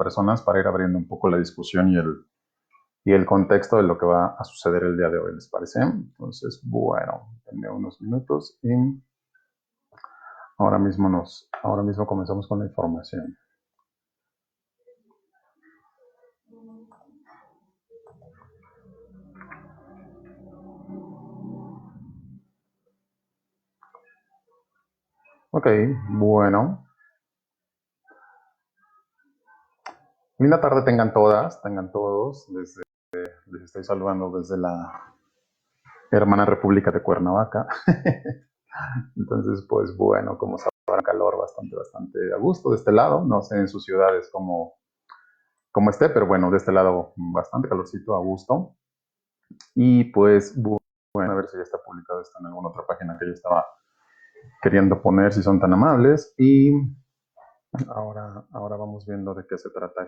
personas para ir abriendo un poco la discusión y el contexto de lo que va a suceder el día de hoy, ¿les parece? Entonces, bueno, denme unos minutos y ahora mismo comenzamos con la información. Ok, bueno. Linda tarde tengan todas, tengan todos. Les estoy saludando desde la hermana República de Cuernavaca. Entonces, pues bueno, como sabrán, calor bastante a gusto de este lado. No sé en sus ciudades cómo esté, pero bueno, de este lado bastante calorcito a gusto. Y pues bueno, a ver si ya está publicado esto en alguna otra página que yo estaba queriendo poner, si son tan amables. Y ahora vamos viendo de qué se trata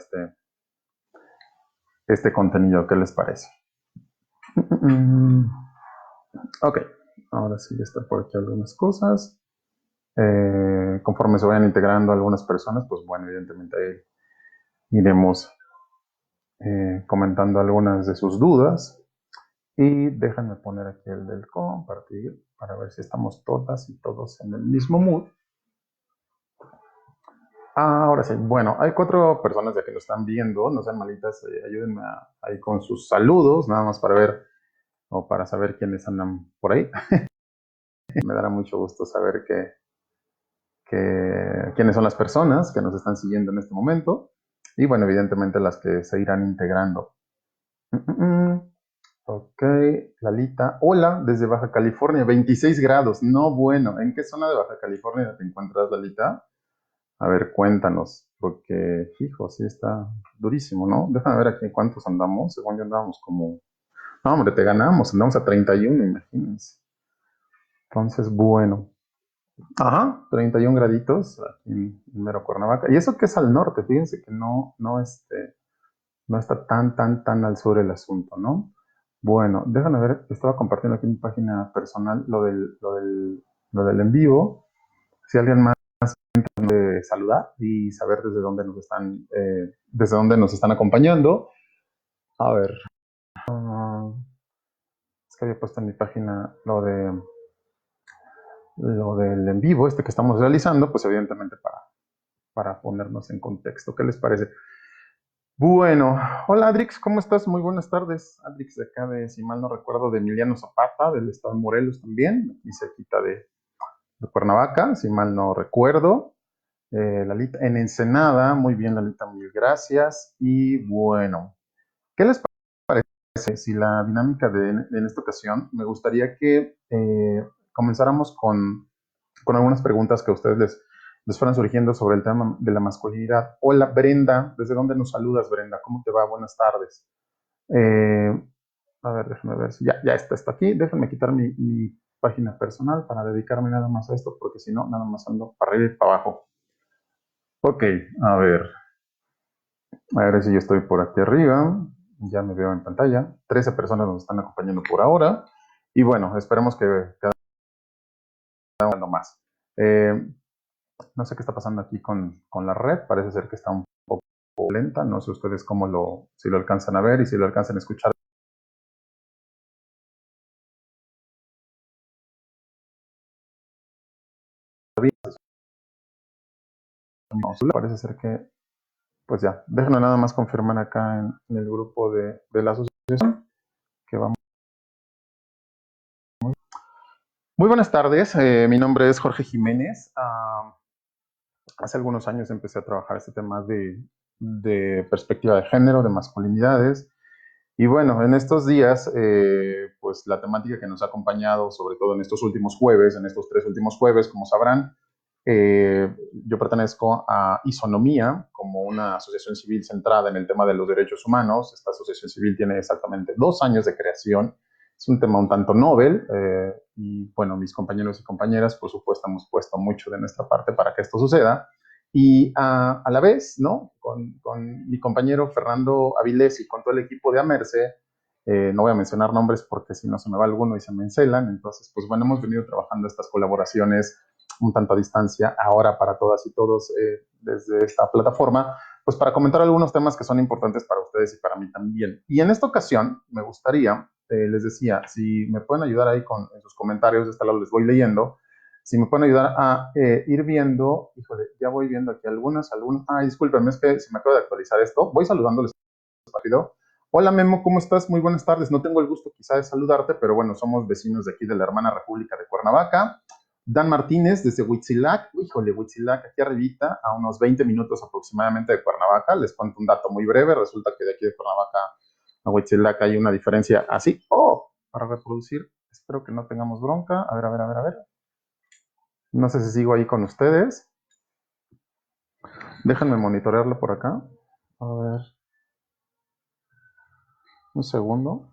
este contenido. ¿Qué les parece? Ok, ahora sí ya está por aquí algunas cosas. Conforme se vayan integrando algunas personas, pues bueno, evidentemente ahí iremos comentando algunas de sus dudas. Y déjenme poner aquí el del compartir para ver si estamos todas y todos en el mismo mood. Ahora sí, bueno, hay 4 personas ya que lo están viendo, no sean malitas, ayúdenme ahí con sus saludos, nada más para ver o para saber quiénes andan por ahí. Me dará mucho gusto saber quiénes son las personas que nos están siguiendo en este momento y bueno, evidentemente las que se irán integrando. Ok, Lalita, hola, desde Baja California, 26 grados, no bueno, ¿en qué zona de Baja California te encuentras, Lalita? A ver, cuéntanos, porque, fijo, sí está durísimo, ¿no? Déjame ver aquí cuántos andamos, según yo andábamos como... No, hombre, te ganamos, andamos a 31, imagínense. Entonces, bueno. Ajá, 31 graditos aquí en mero Cuernavaca. Y eso que es al norte, fíjense que no está tan al sur el asunto, ¿no? Bueno, déjame ver, estaba compartiendo aquí en mi página personal lo del en vivo. Si alguien más quiere saludar y saber desde dónde nos están acompañando. A ver, es que había puesto en mi página lo del en vivo, que estamos realizando, pues evidentemente para ponernos en contexto. ¿Qué les parece? Bueno, hola Adrix, ¿cómo estás? Muy buenas tardes. Adrix de acá si mal no recuerdo, de Emiliano Zapata, del estado de Morelos también, aquí cerquita de Cuernavaca, si mal no recuerdo. Lalita, en Ensenada, muy bien Lalita, mil gracias. Y bueno, ¿qué les parece si la dinámica en esta ocasión, me gustaría que comenzáramos con algunas preguntas que a ustedes les fueran surgiendo sobre el tema de la masculinidad. Hola Brenda, ¿desde dónde nos saludas Brenda? ¿Cómo te va? Buenas tardes. A ver, déjenme ver si ya está esto aquí. Déjenme quitar mi página personal para dedicarme nada más a esto, porque si no, nada más ando para arriba y para abajo. Ok, a ver si yo estoy por aquí arriba. Ya me veo en pantalla. 13 personas nos están acompañando por ahora. Y bueno, esperemos que cada uno más. No sé qué está pasando aquí con la red. Parece ser que está un poco lenta. No sé ustedes si lo alcanzan a ver y si lo alcanzan a escuchar. Parece ser que, pues ya, déjenme nada más confirmar acá en el grupo de la asociación que vamos. Muy buenas tardes, mi nombre es Jorge Jiménez. Hace algunos años empecé a trabajar este tema de perspectiva de género, de masculinidades. Y bueno, en estos días, pues la temática que nos ha acompañado, sobre todo en estos últimos jueves, en estos 3 últimos jueves, como sabrán, yo pertenezco a Isonomía, como una asociación civil centrada en el tema de los derechos humanos. Esta asociación civil tiene exactamente 2 años de creación. Es un tema un tanto novel y bueno, mis compañeros y compañeras, por supuesto, hemos puesto mucho de nuestra parte para que esto suceda. Y a la vez, ¿no? Con mi compañero Fernando Avilés y con todo el equipo de Amerce, no voy a mencionar nombres porque si no se me va alguno y se me encelan. Entonces, pues bueno, hemos venido trabajando estas colaboraciones un tanto a distancia ahora para todas y todos desde esta plataforma pues para comentar algunos temas que son importantes para ustedes y para mí también. Y en esta ocasión me gustaría, les decía, si me pueden ayudar ahí en sus comentarios, de este lado les voy leyendo, si me pueden ayudar a ir viendo, híjole, ya voy viendo aquí algunas, discúlpenme, es que se me acaba de actualizar esto, voy saludándoles rápido. Hola Memo, ¿cómo estás? Muy buenas tardes. No tengo el gusto quizá de saludarte, pero bueno, somos vecinos de aquí de la hermana República de Cuernavaca. Dan Martínez desde Huitzilac, híjole, Huitzilac, aquí arribita, a unos 20 minutos aproximadamente de Cuernavaca. Les cuento un dato muy breve, resulta que de aquí de Cuernavaca a Huitzilac hay una diferencia así. Para reproducir, espero que no tengamos bronca. A ver, a ver, a ver, a ver. No sé si sigo ahí con ustedes. Déjenme monitorearlo por acá. A ver. Un segundo.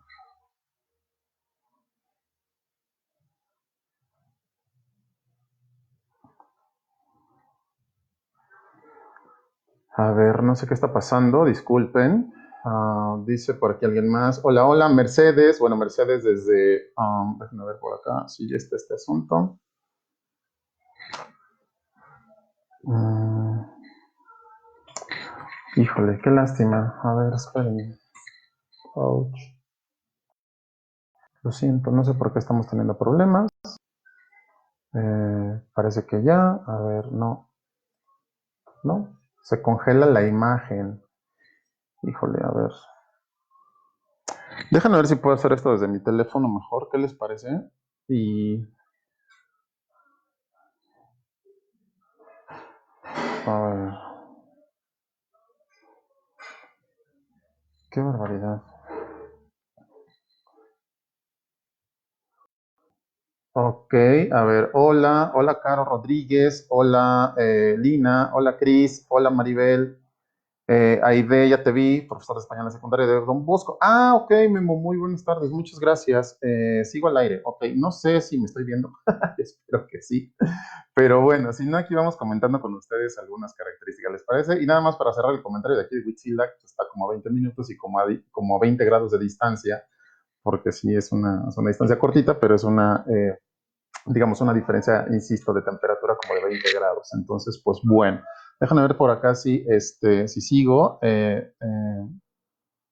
A ver, no sé qué está pasando, disculpen. Dice por aquí alguien más. Hola, hola, Mercedes. Bueno, Mercedes desde... déjenme ver por acá. Sí, ya está este asunto. Híjole, qué lástima. A ver, espérenme. Ouch. Lo siento, no sé por qué estamos teniendo problemas. Parece que ya. A ver, no. No. Se congela la imagen. Híjole, a ver. Déjenme ver si puedo hacer esto desde mi teléfono mejor. ¿Qué les parece? Y... A ver. Qué barbaridad. Ok, a ver, hola Caro Rodríguez, hola Lina, hola Cris, hola Maribel, Aide, ya te vi, profesor de español en la secundaria de Don Bosco. Ok, Memo, muy buenas tardes, muchas gracias. Sigo al aire, ok, no sé si me estoy viendo, espero que sí, pero bueno, si no, aquí vamos comentando con ustedes algunas características, ¿les parece? Y nada más para cerrar el comentario de aquí de Huitzilac, que está como a 20 minutos y como a 20 grados de distancia, porque sí es una distancia cortita, pero es una digamos, una diferencia, insisto, de temperatura como de 20 grados. Entonces, pues bueno, déjame ver por acá si sigo.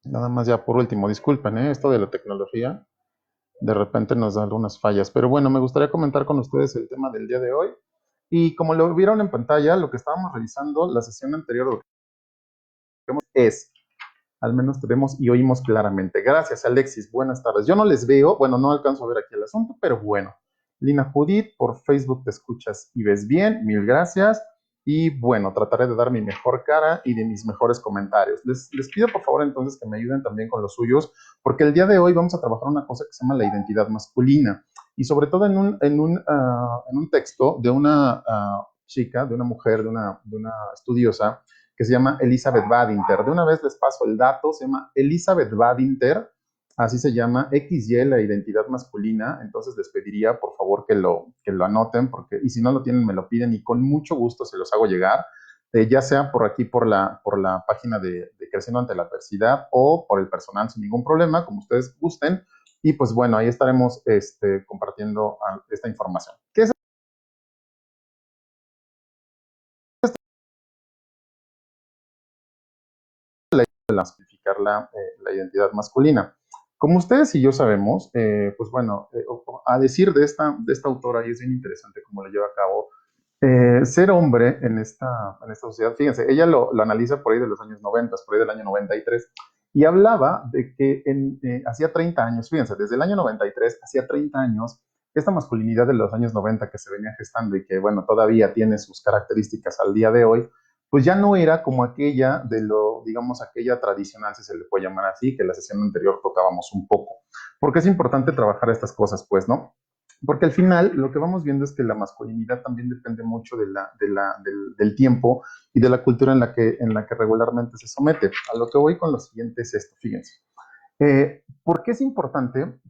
Nada más ya por último, disculpen, esto de la tecnología de repente nos da algunas fallas. Pero bueno, me gustaría comentar con ustedes el tema del día de hoy. Y como lo vieron en pantalla, lo que estábamos revisando la sesión anterior lo que es, al menos te vemos y oímos claramente. Gracias, Alexis. Buenas tardes. Yo no les veo, bueno, no alcanzo a ver aquí el asunto, pero bueno. Lina Judith, por Facebook te escuchas y ves bien. Mil gracias. Y bueno, trataré de dar mi mejor cara y de mis mejores comentarios. Les pido por favor entonces que me ayuden también con los suyos, porque el día de hoy vamos a trabajar una cosa que se llama la identidad masculina. Y sobre todo en un texto de una chica, de una mujer, de una estudiosa, que se llama Elizabeth Badinter. De una vez les paso el dato, se llama Elizabeth Badinter, así se llama, XY, la identidad masculina. Entonces les pediría por favor que lo anoten, porque, y si no lo tienen me lo piden y con mucho gusto se los hago llegar, ya sea por aquí, por la página de Creciendo ante la Adversidad o por el personal sin ningún problema, como ustedes gusten. Y pues bueno, ahí estaremos compartiendo esta información. ¿Qué es amplificar la identidad masculina? Como ustedes y yo sabemos, pues bueno, a decir de esta autora, y es bien interesante cómo lo lleva a cabo, ser hombre en esta sociedad, fíjense, ella lo analiza por ahí de los años 90, por ahí del año 93, y hablaba de que hacía 30 años, fíjense, desde el año 93, hacía 30 años, esta masculinidad de los años 90 que se venía gestando y que, bueno, todavía tiene sus características al día de hoy, pues ya no era como aquella digamos, aquella tradicional, si se le puede llamar así, que la sesión anterior tocábamos un poco. Porque es importante trabajar estas cosas, pues, ¿no? Porque al final lo que vamos viendo es que la masculinidad también depende mucho del tiempo y de la cultura en la que regularmente se somete. A lo que voy con lo siguiente es esto, fíjense. ¿Por qué es importante?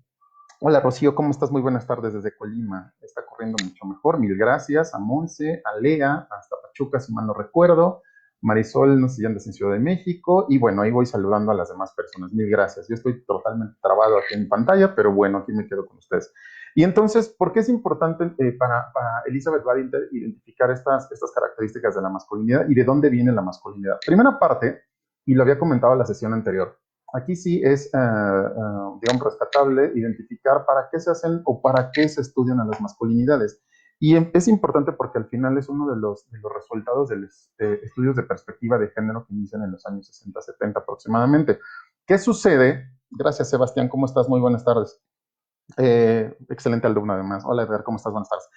Hola Rocío, ¿cómo estás? Muy buenas tardes desde Colima. Está corriendo mucho mejor. Mil gracias a Monse, a Lea, hasta Pachuca, si mal no recuerdo. Marisol, no sé si andas en Ciudad de México. Y bueno, ahí voy saludando a las demás personas. Mil gracias. Yo estoy totalmente trabado aquí en pantalla, pero bueno, aquí me quedo con ustedes. Y entonces, ¿por qué es importante para Elizabeth Badinter identificar estas características de la masculinidad y de dónde viene la masculinidad? Primera parte, y lo había comentado en la sesión anterior, aquí sí es, digamos, rescatable identificar para qué se hacen o para qué se estudian a las masculinidades. Y es importante porque al final es uno de los resultados de los estudios de perspectiva de género que inician en los años 60, 70 aproximadamente. ¿Qué sucede? Gracias, Sebastián. ¿Cómo estás? Muy buenas tardes. Excelente alumno además. Hola Edgar, ¿cómo estás? Buenas tardes.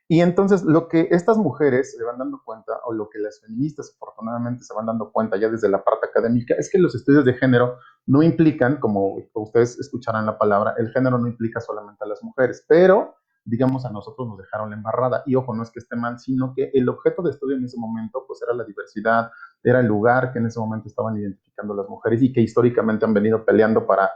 Y entonces lo que estas mujeres se van dando cuenta, o lo que las feministas afortunadamente se van dando cuenta ya desde la parte académica, es que los estudios de género no implican, como ustedes escucharán la palabra, el género no implica solamente a las mujeres, pero digamos a nosotros nos dejaron la embarrada. Y ojo, no es que esté mal, sino que el objeto de estudio en ese momento pues era la diversidad, era el lugar que en ese momento estaban identificando las mujeres y que históricamente han venido peleando para,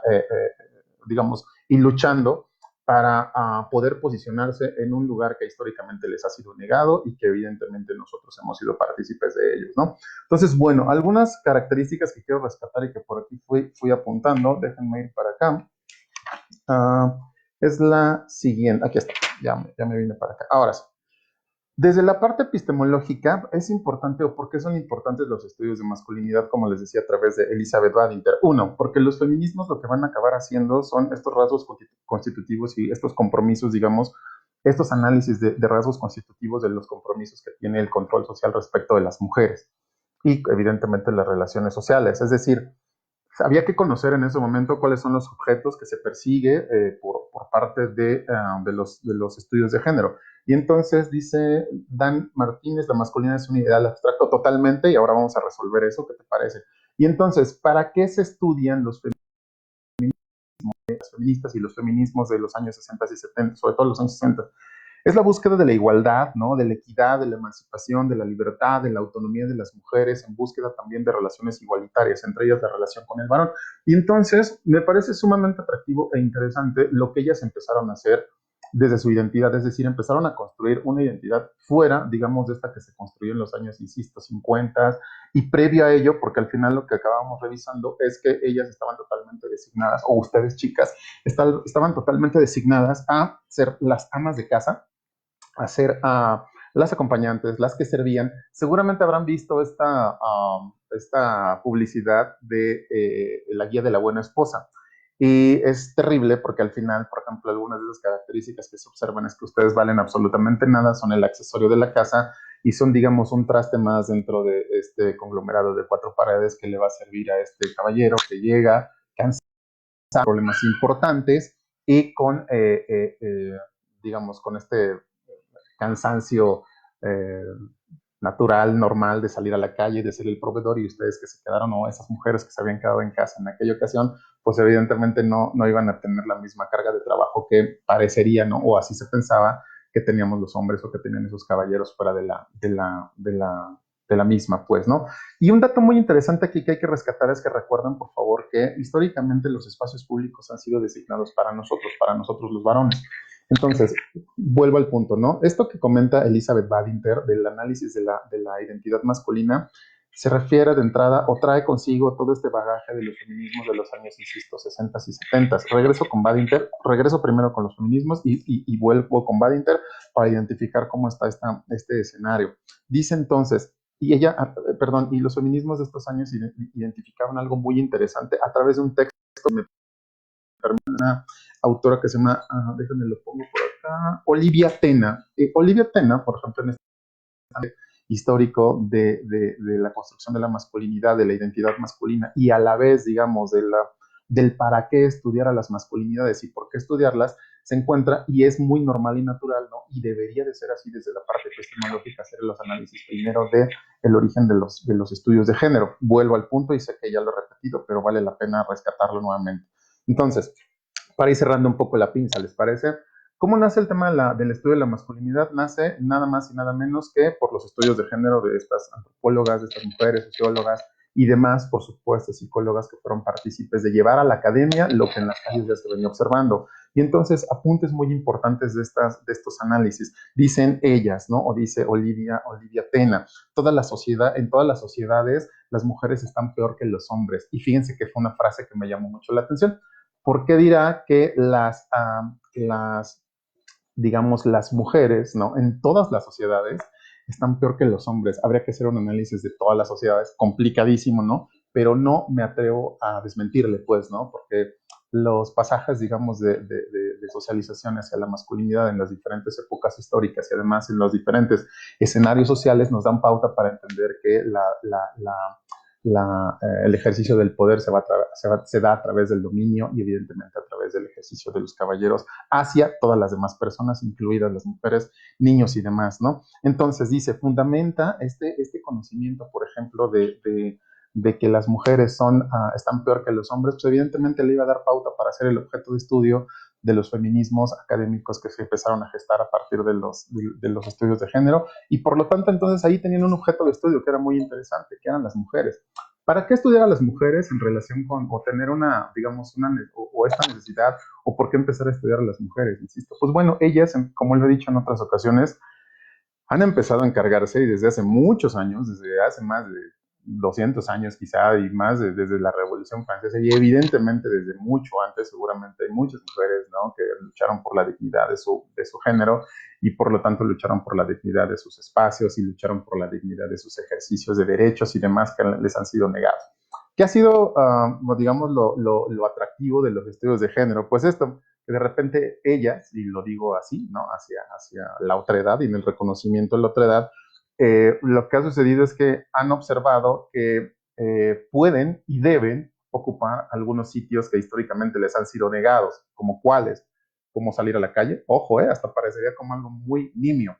digamos, y luchando para poder posicionarse en un lugar que históricamente les ha sido negado y que evidentemente nosotros hemos sido partícipes de ellos, ¿no? Entonces, bueno, algunas características que quiero rescatar y que por aquí fui apuntando, déjenme ir para acá, es la siguiente, aquí está, ya me vine para acá. Ahora sí, desde la parte epistemológica es importante, o por qué son importantes los estudios de masculinidad, como les decía, a través de Elizabeth Badinter. Uno, porque los feminismos lo que van a acabar haciendo son estos rasgos constitutivos y estos compromisos, digamos, estos análisis de rasgos constitutivos de los compromisos que tiene el control social respecto de las mujeres y evidentemente las relaciones sociales. Es decir, había que conocer en ese momento cuáles son los objetos que se persigue por parte de los estudios de género. Y entonces dice Dan Martínez, la masculinidad es un ideal abstracto totalmente, y ahora vamos a resolver eso, ¿qué te parece? Y entonces, ¿para qué se estudian las feministas y los feminismos de los años 60 y 70, sobre todo los años 60? Es la búsqueda de la igualdad, ¿no? De la equidad, de la emancipación, de la libertad, de la autonomía de las mujeres, en búsqueda también de relaciones igualitarias, entre ellas la relación con el varón. Y entonces me parece sumamente atractivo e interesante lo que ellas empezaron a hacer desde su identidad, es decir, empezaron a construir una identidad fuera, digamos, de esta que se construyó en los años, insisto, 50, y previo a ello, porque al final lo que acabamos revisando es que ellas estaban totalmente designadas, o ustedes chicas, estaban totalmente designadas a ser las amas de casa, hacer a las acompañantes, las que servían. Seguramente habrán visto esta publicidad de la guía de la buena esposa. Y es terrible porque al final, por ejemplo, algunas de esas características que se observan es que ustedes valen absolutamente nada, son el accesorio de la casa y son, digamos, un traste más dentro de este conglomerado de cuatro paredes que le va a servir a este caballero que llega, cansado, problemas importantes y con, digamos, con este cansancio eh, natural, normal de salir a la calle y de ser el proveedor, y ustedes que se quedaron, o esas mujeres que se habían quedado en casa en aquella ocasión, pues evidentemente no iban a tener la misma carga de trabajo que parecería, ¿no? O así se pensaba que teníamos los hombres o que tenían esos caballeros fuera de la misma, pues, ¿no? Y un dato muy interesante aquí que hay que rescatar es que recuerden, por favor, que históricamente los espacios públicos han sido designados para nosotros los varones. Entonces, vuelvo al punto, ¿no? Esto que comenta Elizabeth Badinter del análisis de la identidad masculina se refiere de entrada o trae consigo todo este bagaje de los feminismos de los años, insisto, 60 y 70. Regreso primero con los feminismos y vuelvo con Badinter para identificar cómo está este escenario. Dice entonces, y los feminismos de estos años identificaban algo muy interesante a través de un texto, una autora que se llama, déjenme lo pongo por acá, Olivia Tena. Olivia Tena, por ejemplo, en este histórico de la construcción de la masculinidad, de la identidad masculina, y a la vez, digamos, del para qué estudiar a las masculinidades y por qué estudiarlas, se encuentra, y es muy normal y natural, ¿no? Y debería de ser así desde la parte epistemológica, hacer los análisis primero del origen de los estudios de género. Vuelvo al punto y sé que ya lo he repetido, pero vale la pena rescatarlo nuevamente. Entonces, para ir cerrando un poco la pinza, ¿les parece? ¿Cómo nace el tema del estudio de la masculinidad? Nace nada más y nada menos que por los estudios de género de estas antropólogas, de estas mujeres, sociólogas y demás, por supuesto, psicólogas que fueron partícipes de llevar a la academia lo que en las calles ya se venía observando. Y entonces, apuntes muy importantes de estos análisis. Dicen ellas, ¿no? O dice Olivia Tena, en todas las sociedades, las mujeres están peor que los hombres. Y fíjense que fue una frase que me llamó mucho la atención. ¿Por qué dirá que las digamos, las mujeres, ¿no? En todas las sociedades están peor que los hombres. Habría que hacer un análisis de todas las sociedades, complicadísimo, ¿no? Pero no me atrevo a desmentirle, pues, ¿no? Porque los pasajes, digamos, de socialización hacia la masculinidad en las diferentes épocas históricas y además en los diferentes escenarios sociales nos dan pauta para entender que el ejercicio del poder se da a través del dominio y evidentemente a través del ejercicio de los caballeros hacia todas las demás personas, incluidas las mujeres, niños y demás, ¿no? Entonces dice, fundamenta este conocimiento, por ejemplo, de que las mujeres están peor que los hombres, pues evidentemente le iba a dar pauta para ser el objeto de estudio de los feminismos académicos que se empezaron a gestar a partir de los estudios de género, y por lo tanto entonces ahí tenían un objeto de estudio que era muy interesante, que eran las mujeres. ¿Para qué estudiar a las mujeres en relación con, o tener una, digamos, o esta necesidad, o por qué empezar a estudiar a las mujeres? Insisto, pues bueno, ellas, como lo he dicho en otras ocasiones, han empezado a encargarse y desde hace muchos años, desde hace más de 200 años quizá y más desde la Revolución Francesa y evidentemente desde mucho antes seguramente hay muchas mujeres, ¿no? Que lucharon por la dignidad de su género y por lo tanto lucharon por la dignidad de sus espacios y lucharon por la dignidad de sus ejercicios de derechos y demás que les han sido negados. ¿Qué ha sido, digamos, lo atractivo de los estudios de género? Pues esto, que de repente ellas, y lo digo así, ¿no? Hacia la otredad y en el reconocimiento de la otredad, lo que ha sucedido es que han observado que pueden y deben ocupar algunos sitios que históricamente les han sido negados, como cuáles, como salir a la calle, ojo, hasta parecería como algo muy nimio.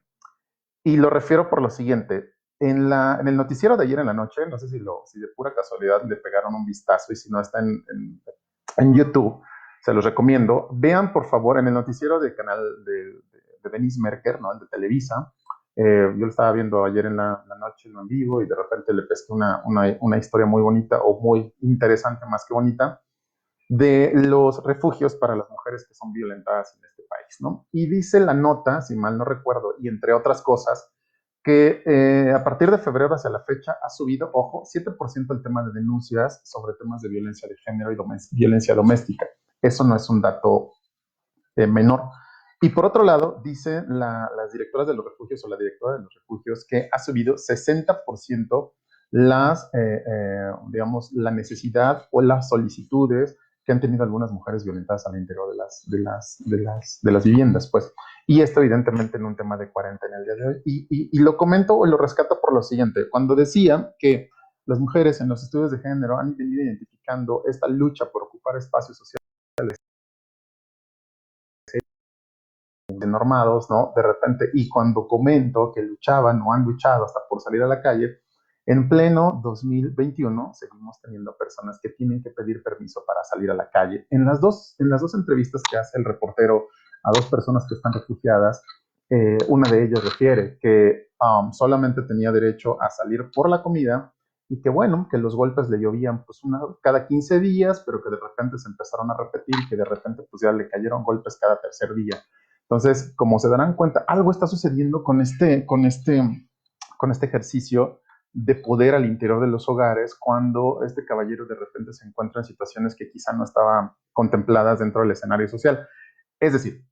Y lo refiero por lo siguiente, en el noticiero de ayer en la noche, no sé si de pura casualidad le pegaron un vistazo y si no está en YouTube, se los recomiendo. Vean, por favor, en el noticiero del canal de Denise Merker, ¿no? El de Televisa. Yo lo estaba viendo ayer en la noche, no en vivo, y de repente le pesqué una historia muy bonita o muy interesante, más que bonita, de los refugios para las mujeres que son violentadas en este país, ¿no? Y dice la nota, si mal no recuerdo, y entre otras cosas, que a partir de febrero hacia la fecha ha subido, ojo, 7% el tema de denuncias sobre temas de violencia de género y violencia doméstica. Eso no es un dato menor. Y por otro lado, dicen las directoras de los refugios o la directora de los refugios que ha subido 60% digamos, la necesidad o las solicitudes que han tenido algunas mujeres violentadas al interior de las viviendas, pues. Y esto evidentemente en un tema de 40 en el día de hoy. Y lo comento o lo rescato por lo siguiente. Cuando decía que las mujeres en los estudios de género han venido identificando esta lucha por ocupar espacios sociales normados, ¿no? De repente, y cuando comento que luchaban o han luchado hasta por salir a la calle, en pleno 2021 seguimos teniendo personas que tienen que pedir permiso para salir a la calle. En las dos entrevistas que hace el reportero a dos personas que están refugiadas, una de ellas refiere que solamente tenía derecho a salir por la comida y que bueno, que los golpes le llovían pues cada 15 días, pero que de repente se empezaron a repetir y que de repente pues ya le cayeron golpes cada tercer día. Entonces, como se darán cuenta, algo está sucediendo con este ejercicio de poder al interior de los hogares cuando este caballero de repente se encuentra en situaciones que quizá no estaban contempladas dentro del escenario social. Es decir,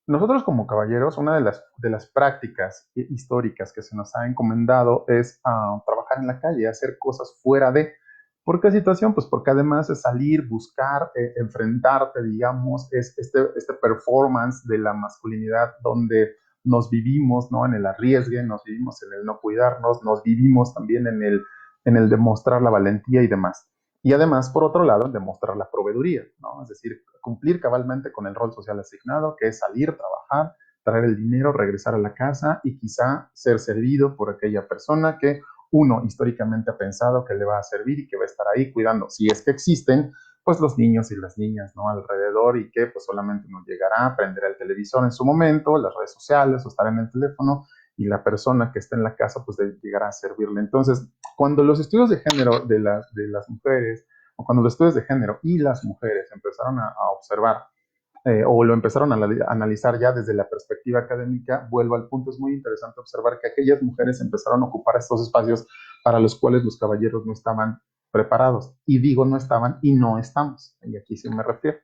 nosotros como caballeros, una de las prácticas históricas que se nos ha encomendado es trabajar en la calle, hacer cosas fuera de. ¿Por qué situación? Pues porque además es salir, buscar, enfrentarte, digamos, es este performance de la masculinidad donde nos vivimos, ¿no? En el arriesgue, nos vivimos en el no cuidarnos, nos vivimos también en el demostrar la valentía y demás. Y además, por otro lado, demostrar la proveeduría, ¿no? Es decir, cumplir cabalmente con el rol social asignado, que es salir, trabajar, traer el dinero, regresar a la casa y quizá ser servido por aquella persona que uno históricamente ha pensado que le va a servir y que va a estar ahí cuidando, si es que existen, pues los niños y las niñas, ¿no? Alrededor y que pues solamente uno llegará, prenderá el televisor en su momento, las redes sociales o estar en el teléfono y la persona que está en la casa pues llegará a servirle. Entonces, cuando los estudios de género de las mujeres o cuando los estudios de género y las mujeres empezaron a observar o lo empezaron a analizar ya desde la perspectiva académica, vuelvo al punto, es muy interesante observar que aquellas mujeres empezaron a ocupar estos espacios para los cuales los caballeros no estaban preparados. Y digo no estaban y no estamos, y aquí sí me refiero.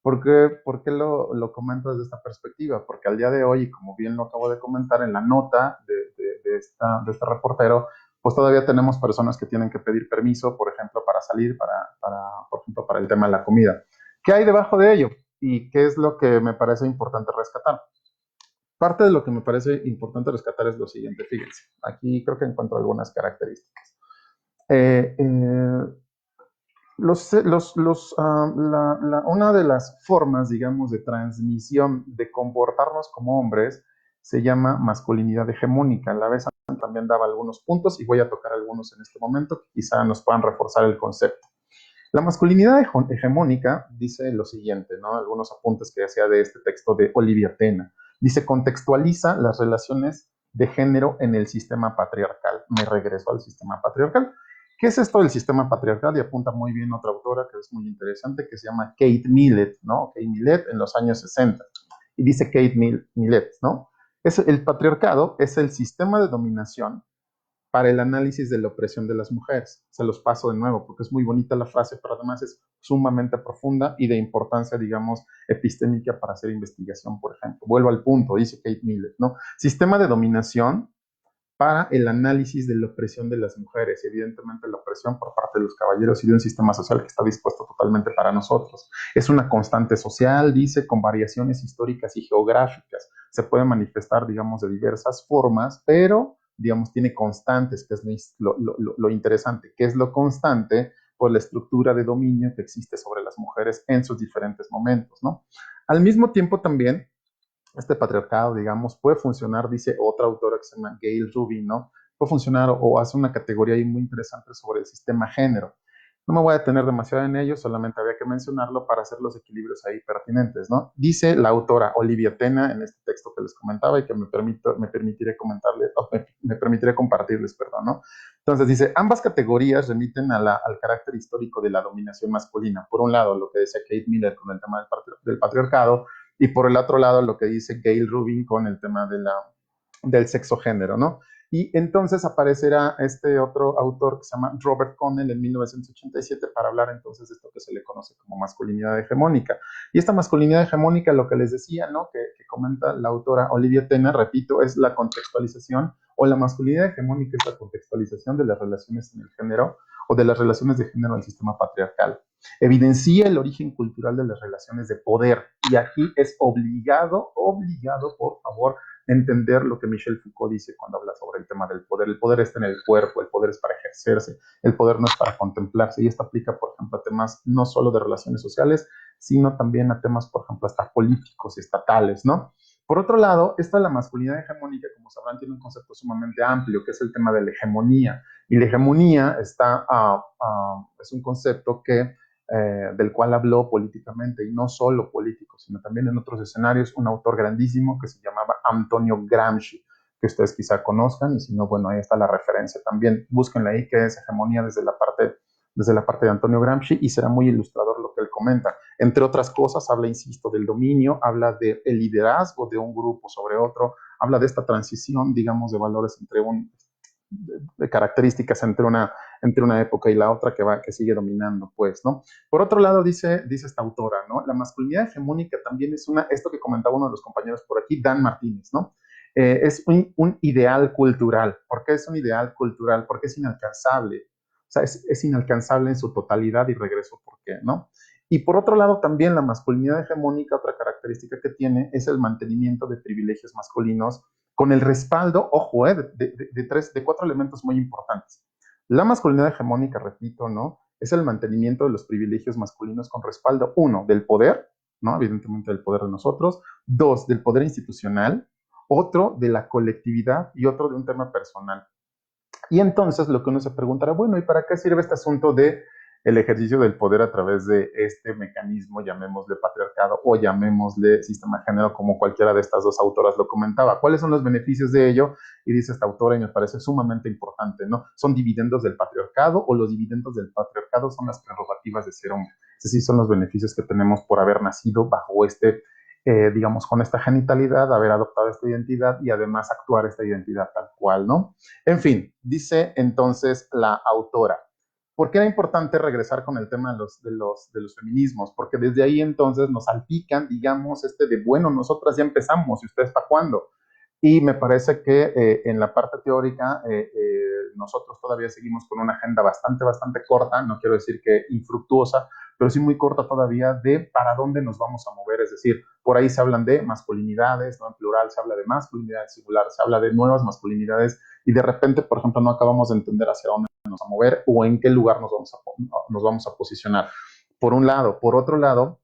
por qué lo comento desde esta perspectiva? Porque al día de hoy, y como bien lo acabo de comentar en la nota de este reportero, pues todavía tenemos personas que tienen que pedir permiso, por ejemplo, para salir, por ejemplo, para el tema de la comida. ¿Qué hay debajo de ello? ¿Y qué es lo que me parece importante rescatar? Parte de lo que me parece importante rescatar es lo siguiente, fíjense, aquí creo que encuentro algunas características. Eh, eh, una de las formas, digamos, de transmisión de comportarnos como hombres se llama masculinidad hegemónica. La vez también daba algunos puntos y voy a tocar algunos en este momento que quizá nos puedan reforzar el concepto. La masculinidad hegemónica dice lo siguiente, ¿no? Algunos apuntes que hacía de este texto de Olivia Tena. Dice, contextualiza las relaciones de género en el sistema patriarcal. Me regreso al sistema patriarcal. ¿Qué es esto del sistema patriarcal? Y apunta muy bien otra autora que es muy interesante, que se llama Kate Millett, ¿no? Kate Millett en los años 60. Y dice Kate Millett, ¿no? El patriarcado es el sistema de dominación para el análisis de la opresión de las mujeres. Se los paso de nuevo porque es muy bonita la frase, pero además es sumamente profunda y de importancia, digamos, epistémica para hacer investigación, por ejemplo. Vuelvo al punto, dice Kate Millett, ¿no? Sistema de dominación para el análisis de la opresión de las mujeres, y evidentemente la opresión por parte de los caballeros y de un sistema social que está dispuesto totalmente para nosotros. Es una constante social, dice, con variaciones históricas y geográficas. Se puede manifestar, digamos, de diversas formas, pero, digamos, tiene constantes, que es lo interesante. ¿Qué es lo constante? Pues la estructura de dominio que existe sobre las mujeres en sus diferentes momentos, ¿no? Al mismo tiempo también este patriarcado, digamos, puede funcionar, dice otra autora que se llama Gail Rubin, ¿no? Puede funcionar o hace una categoría ahí muy interesante sobre el sistema género. No me voy a detener demasiado en ello, solamente había que mencionarlo para hacer los equilibrios ahí pertinentes, ¿no? Dice la autora Olivia Tena en este texto que les comentaba y que me permitiré comentarles, me permitiré compartirles, perdón, ¿no? Entonces dice, ambas categorías remiten al carácter histórico de la dominación masculina. Por un lado, lo que decía Kate Miller con el tema del patriarcado, y por el otro lado lo que dice Gail Rubin con el tema del sexo género, ¿no? Y entonces aparecerá este otro autor que se llama Robert Connell en 1987 para hablar entonces de esto que se le conoce como masculinidad hegemónica. Y esta masculinidad hegemónica, lo que les decía, ¿no? Que comenta la autora Olivia Tena, repito, es la contextualización, o la masculinidad hegemónica es la contextualización de las relaciones en el género o de las relaciones de género en el sistema patriarcal. Evidencia el origen cultural de las relaciones de poder. Y aquí es obligado, por favor, entender lo que Michel Foucault dice cuando habla sobre el tema del poder. El poder está en el cuerpo, el poder es para ejercerse, el poder no es para contemplarse. Y esto aplica, por ejemplo, a temas no solo de relaciones sociales, sino también a temas, por ejemplo, hasta políticos, estatales, ¿no? Por otro lado, esta de la masculinidad hegemónica, como sabrán, tiene un concepto sumamente amplio, que es el tema de la hegemonía. Y la hegemonía es un concepto del cual habló políticamente, y no solo político, sino también en otros escenarios, un autor grandísimo que se llamaba Antonio Gramsci, que ustedes quizá conozcan, y si no, bueno, ahí está la referencia también. Búsquenla ahí, que es hegemonía desde la parte de Antonio Gramsci, y será muy ilustrador lo que él comenta. Entre otras cosas, habla, insisto, del dominio, habla del liderazgo de un grupo sobre otro, habla de esta transición, digamos, de valores de características entre una época y la otra que sigue dominando, pues, ¿no? Por otro lado, dice esta autora, ¿no? La masculinidad hegemónica también es esto que comentaba uno de los compañeros por aquí, Dan Martínez, ¿no? Es un ideal cultural. ¿Por qué es un ideal cultural? Porque es inalcanzable. O sea, es inalcanzable en su totalidad, y regreso por qué, ¿no? Y por otro lado, también la masculinidad hegemónica, otra característica que tiene es el mantenimiento de privilegios masculinos con el respaldo, ojo, de cuatro elementos muy importantes. La masculinidad hegemónica, repito, ¿no? Es el mantenimiento de los privilegios masculinos con respaldo, uno, del poder, ¿no? Evidentemente del poder de nosotros, dos, del poder institucional, otro de la colectividad y otro de un tema personal. Y entonces lo que uno se preguntará, bueno, ¿y para qué sirve este asunto de el ejercicio del poder a través de este mecanismo, llamémosle patriarcado o llamémosle sistema de género, como cualquiera de estas dos autoras lo comentaba? ¿Cuáles son los beneficios de ello? Y dice esta autora, y me parece sumamente importante, ¿no? ¿Son dividendos del patriarcado, o los dividendos del patriarcado son las prerrogativas de ser hombre? Es decir, son los beneficios que tenemos por haber nacido bajo digamos, con esta genitalidad, haber adoptado esta identidad y además actuar esta identidad tal cual, ¿no? En fin, dice entonces la autora, ¿Por qué era importante regresar con el tema de los feminismos? Porque desde ahí entonces nos salpican, digamos, de, bueno, nosotras ya empezamos, ¿y ustedes para cuándo? Y me parece que en la parte teórica nosotros todavía seguimos con una agenda bastante, bastante corta, no quiero decir que infructuosa, pero sí muy corta todavía de para dónde nos vamos a mover. Es decir, por ahí se hablan de masculinidades, ¿no? En plural se habla de masculinidades singular, se habla de nuevas masculinidades y de repente, por ejemplo, no acabamos de entender hacia dónde nos vamos a mover o en qué lugar nos vamos a posicionar. Por un lado. Por otro lado,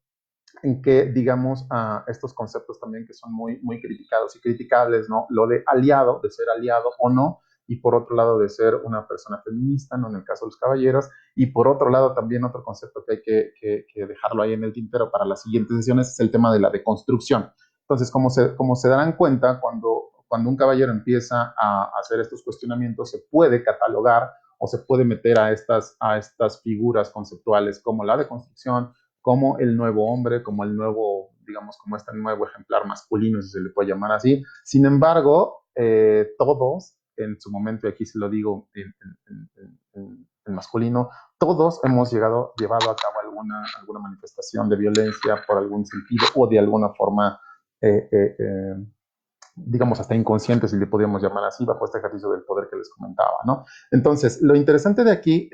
en que, digamos, estos conceptos también que son muy, muy criticados y criticables, ¿no? Lo de aliado, de ser aliado o no, y por otro lado de ser una persona feminista, ¿no? En el caso de los caballeros, y por otro lado también otro concepto que hay que dejarlo ahí en el tintero para las siguientes sesiones es el tema de la deconstrucción. Entonces, como se darán cuenta, cuando un caballero empieza a hacer estos cuestionamientos, se puede catalogar o se puede meter a estas figuras conceptuales como la deconstrucción, como el nuevo hombre, como el nuevo, digamos, como este nuevo ejemplar masculino, si se le puede llamar así. Sin embargo, todos, en su momento, y aquí se lo digo en masculino, todos hemos llevado a cabo alguna manifestación de violencia por algún sentido o de alguna forma, eh, eh, eh, digamos, hasta inconsciente, si le podríamos llamar así, bajo este ejercicio del poder que les comentaba, ¿no? Entonces, lo interesante de aquí,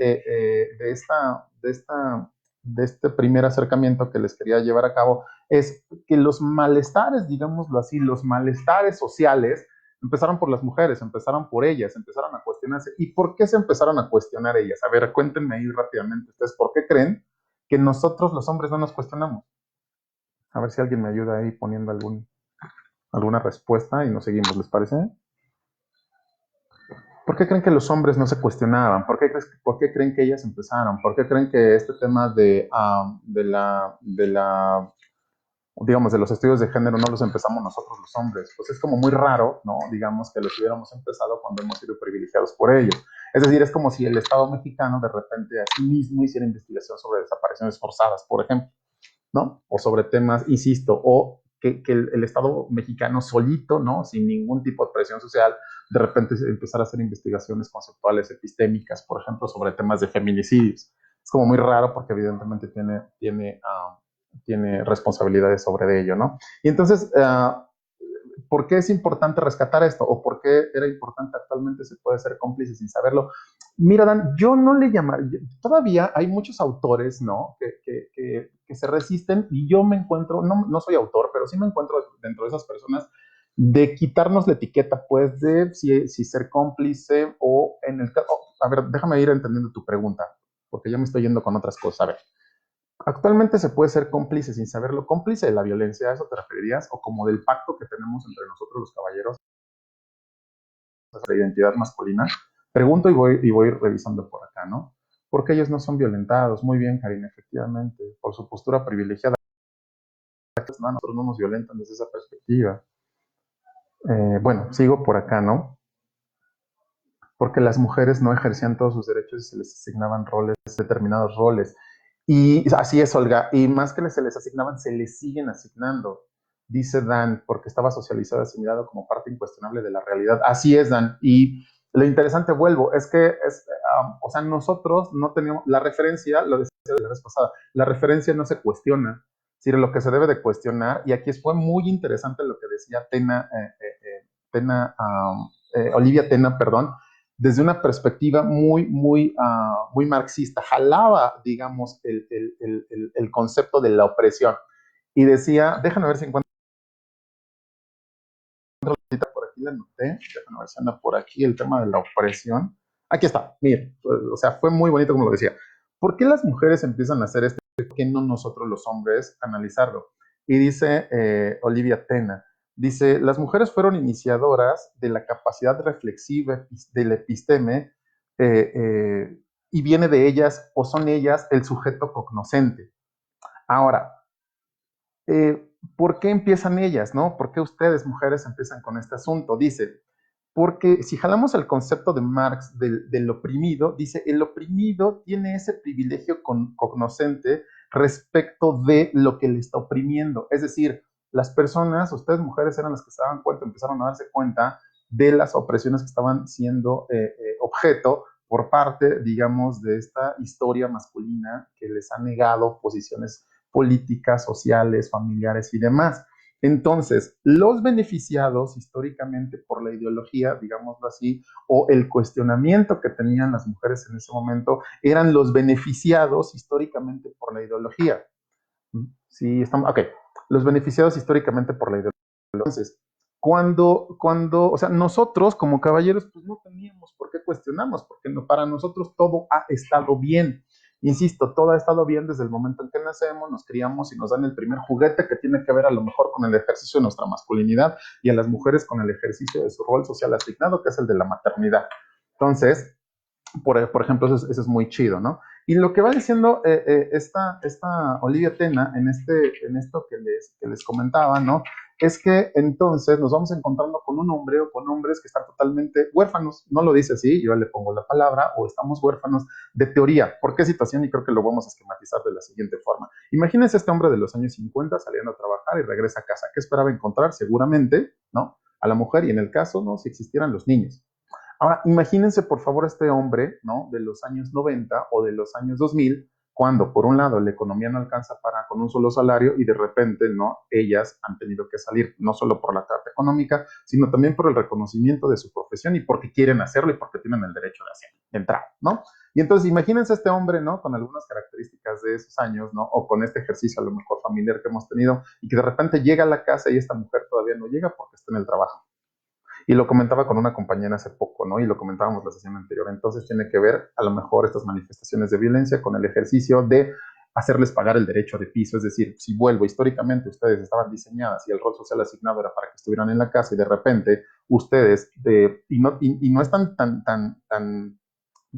de este primer acercamiento que les quería llevar a cabo, es que los malestares, digámoslo así, los malestares sociales, empezaron por las mujeres, empezaron por ellas, empezaron a cuestionarse. ¿Y por qué se empezaron a cuestionar ellas? A ver, cuéntenme ahí rápidamente ustedes, ¿por qué creen que nosotros los hombres no nos cuestionamos? A ver si alguien me ayuda ahí poniendo alguna respuesta y nos seguimos, ¿les parece? ¿Por qué creen que los hombres no se cuestionaban? ¿Por qué creen que ellas empezaron? ¿Por qué creen que este tema digamos, de los estudios de género no los empezamos nosotros los hombres? Pues es como muy raro, ¿no? Digamos que los hubiéramos empezado cuando hemos sido privilegiados por ellos. Es decir, es como si el Estado mexicano de repente a sí mismo hiciera investigación sobre desapariciones forzadas, por ejemplo, ¿no? O sobre temas, insisto, o que el Estado mexicano solito, ¿no? Sin ningún tipo de presión social, de repente empezar a hacer investigaciones conceptuales, epistémicas, por ejemplo, sobre temas de feminicidios. Es como muy raro porque evidentemente tiene responsabilidades sobre ello, ¿no? Y entonces, ¿por qué es importante rescatar esto? ¿O por qué era importante actualmente se puede ser cómplice sin saberlo? Mira, Dan, yo no le llamaría, todavía hay muchos autores, ¿no? Que se resisten y yo me encuentro, no soy autor, pero sí me encuentro dentro de esas personas de quitarnos la etiqueta, pues, de si ser cómplice o en el caso, a ver, déjame ir entendiendo tu pregunta, porque ya me estoy yendo con otras cosas. A ver, actualmente se puede ser cómplice sin saberlo, cómplice de la violencia, ¿a eso te referirías? O como del pacto que tenemos entre nosotros los caballeros, la identidad masculina. Pregunto y voy revisando por acá, ¿no? Porque ellos no son violentados. Muy bien, Karina, efectivamente, por su postura privilegiada. No, a nosotros no nos violentan desde esa perspectiva. Bueno, sigo por acá, ¿no? Porque las mujeres no ejercían todos sus derechos y se les asignaban roles, determinados roles. Y así es, Olga, y más que se les asignaban, se les siguen asignando, dice Dan, porque estaba socializado, asimilado como parte incuestionable de la realidad. Así es, Dan, y lo interesante, vuelvo, es que, o sea, nosotros no tenemos, la referencia, lo decía la vez pasada, la referencia no se cuestiona, sino lo que se debe de cuestionar, y aquí fue muy interesante lo que decía Olivia Tena, perdón, desde una perspectiva muy, muy, muy marxista. Jalaba, digamos, el concepto de la opresión. Y decía, déjame ver si encuentro por aquí, la anoté, déjame ver si anda por aquí el tema de la opresión. Aquí está, mire, o sea, fue muy bonito como lo decía. ¿Por qué las mujeres empiezan a hacer esto? ¿Por qué no nosotros los hombres analizarlo? Y dice Olivia Tena, dice, las mujeres fueron iniciadoras de la capacidad reflexiva del episteme y viene de ellas o son ellas el sujeto cognoscente. Ahora, ¿por qué empiezan ellas, no? ¿Por qué ustedes, mujeres, empiezan con este asunto? Dice, porque si jalamos el concepto de Marx del oprimido, dice, el oprimido tiene ese privilegio cognoscente respecto de lo que le está oprimiendo. Es decir, las personas, ustedes mujeres eran las que se daban cuenta, empezaron a darse cuenta de las opresiones que estaban siendo objeto por parte, digamos, de esta historia masculina que les ha negado posiciones políticas, sociales, familiares y demás. Entonces, los beneficiados históricamente por la ideología, digámoslo así, o el cuestionamiento que tenían las mujeres en ese momento, eran los beneficiados históricamente por la ideología. Sí, estamos, ok, los beneficiados históricamente por la ideología. Entonces, o sea, nosotros como caballeros, pues no teníamos por qué cuestionarnos, porque no, para nosotros todo ha estado bien. Insisto, todo ha estado bien desde el momento en que nacemos, nos criamos y nos dan el primer juguete que tiene que ver a lo mejor con el ejercicio de nuestra masculinidad y a las mujeres con el ejercicio de su rol social asignado, que es el de la maternidad. Entonces, por ejemplo, eso es muy chido, ¿no? Y lo que va diciendo esta Olivia Tena en esto que les comentaba, ¿no? Es que entonces nos vamos encontrando con un hombre o con hombres que están totalmente huérfanos. No lo dice así, yo le pongo la palabra, o estamos huérfanos de teoría. ¿Por qué situación? Y creo que lo vamos a esquematizar de la siguiente forma. Imagínense este hombre de los años 50 saliendo a trabajar y regresa a casa. ¿Qué esperaba encontrar? Seguramente, ¿no? A la mujer y en el caso, ¿no? Si existieran los niños. Ahora, imagínense por favor este hombre, ¿no? De los años 90 o de los años 2000, cuando por un lado la economía no alcanza para con un solo salario y de repente, ¿no? Ellas han tenido que salir no solo por la trata económica, sino también por el reconocimiento de su profesión y porque quieren hacerlo y porque tienen el derecho de hacerlo, de entrar, ¿no? Y entonces imagínense este hombre, ¿no? Con algunas características de esos años, ¿no? O con este ejercicio a lo mejor familiar que hemos tenido y que de repente llega a la casa y esta mujer todavía no llega porque está en el trabajo. Y lo comentaba con una compañera hace poco, ¿no? Y lo comentábamos la sesión anterior. Entonces tiene que ver a lo mejor estas manifestaciones de violencia con el ejercicio de hacerles pagar el derecho de piso. Es decir, si vuelvo, históricamente ustedes estaban diseñadas y el rol social asignado era para que estuvieran en la casa y de repente ustedes, y no es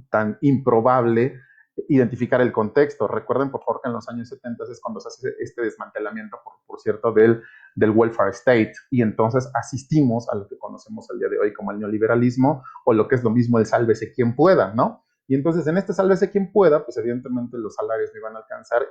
tan improbable identificar el contexto. Recuerden, por favor, que en los años 70 es cuando se hace este desmantelamiento, por cierto, del welfare state, y entonces asistimos a lo que conocemos el día de hoy como el neoliberalismo, o lo que es lo mismo el sálvese quien pueda, ¿no? Y entonces en este sálvese quien pueda, pues evidentemente los salarios no iban a alcanzar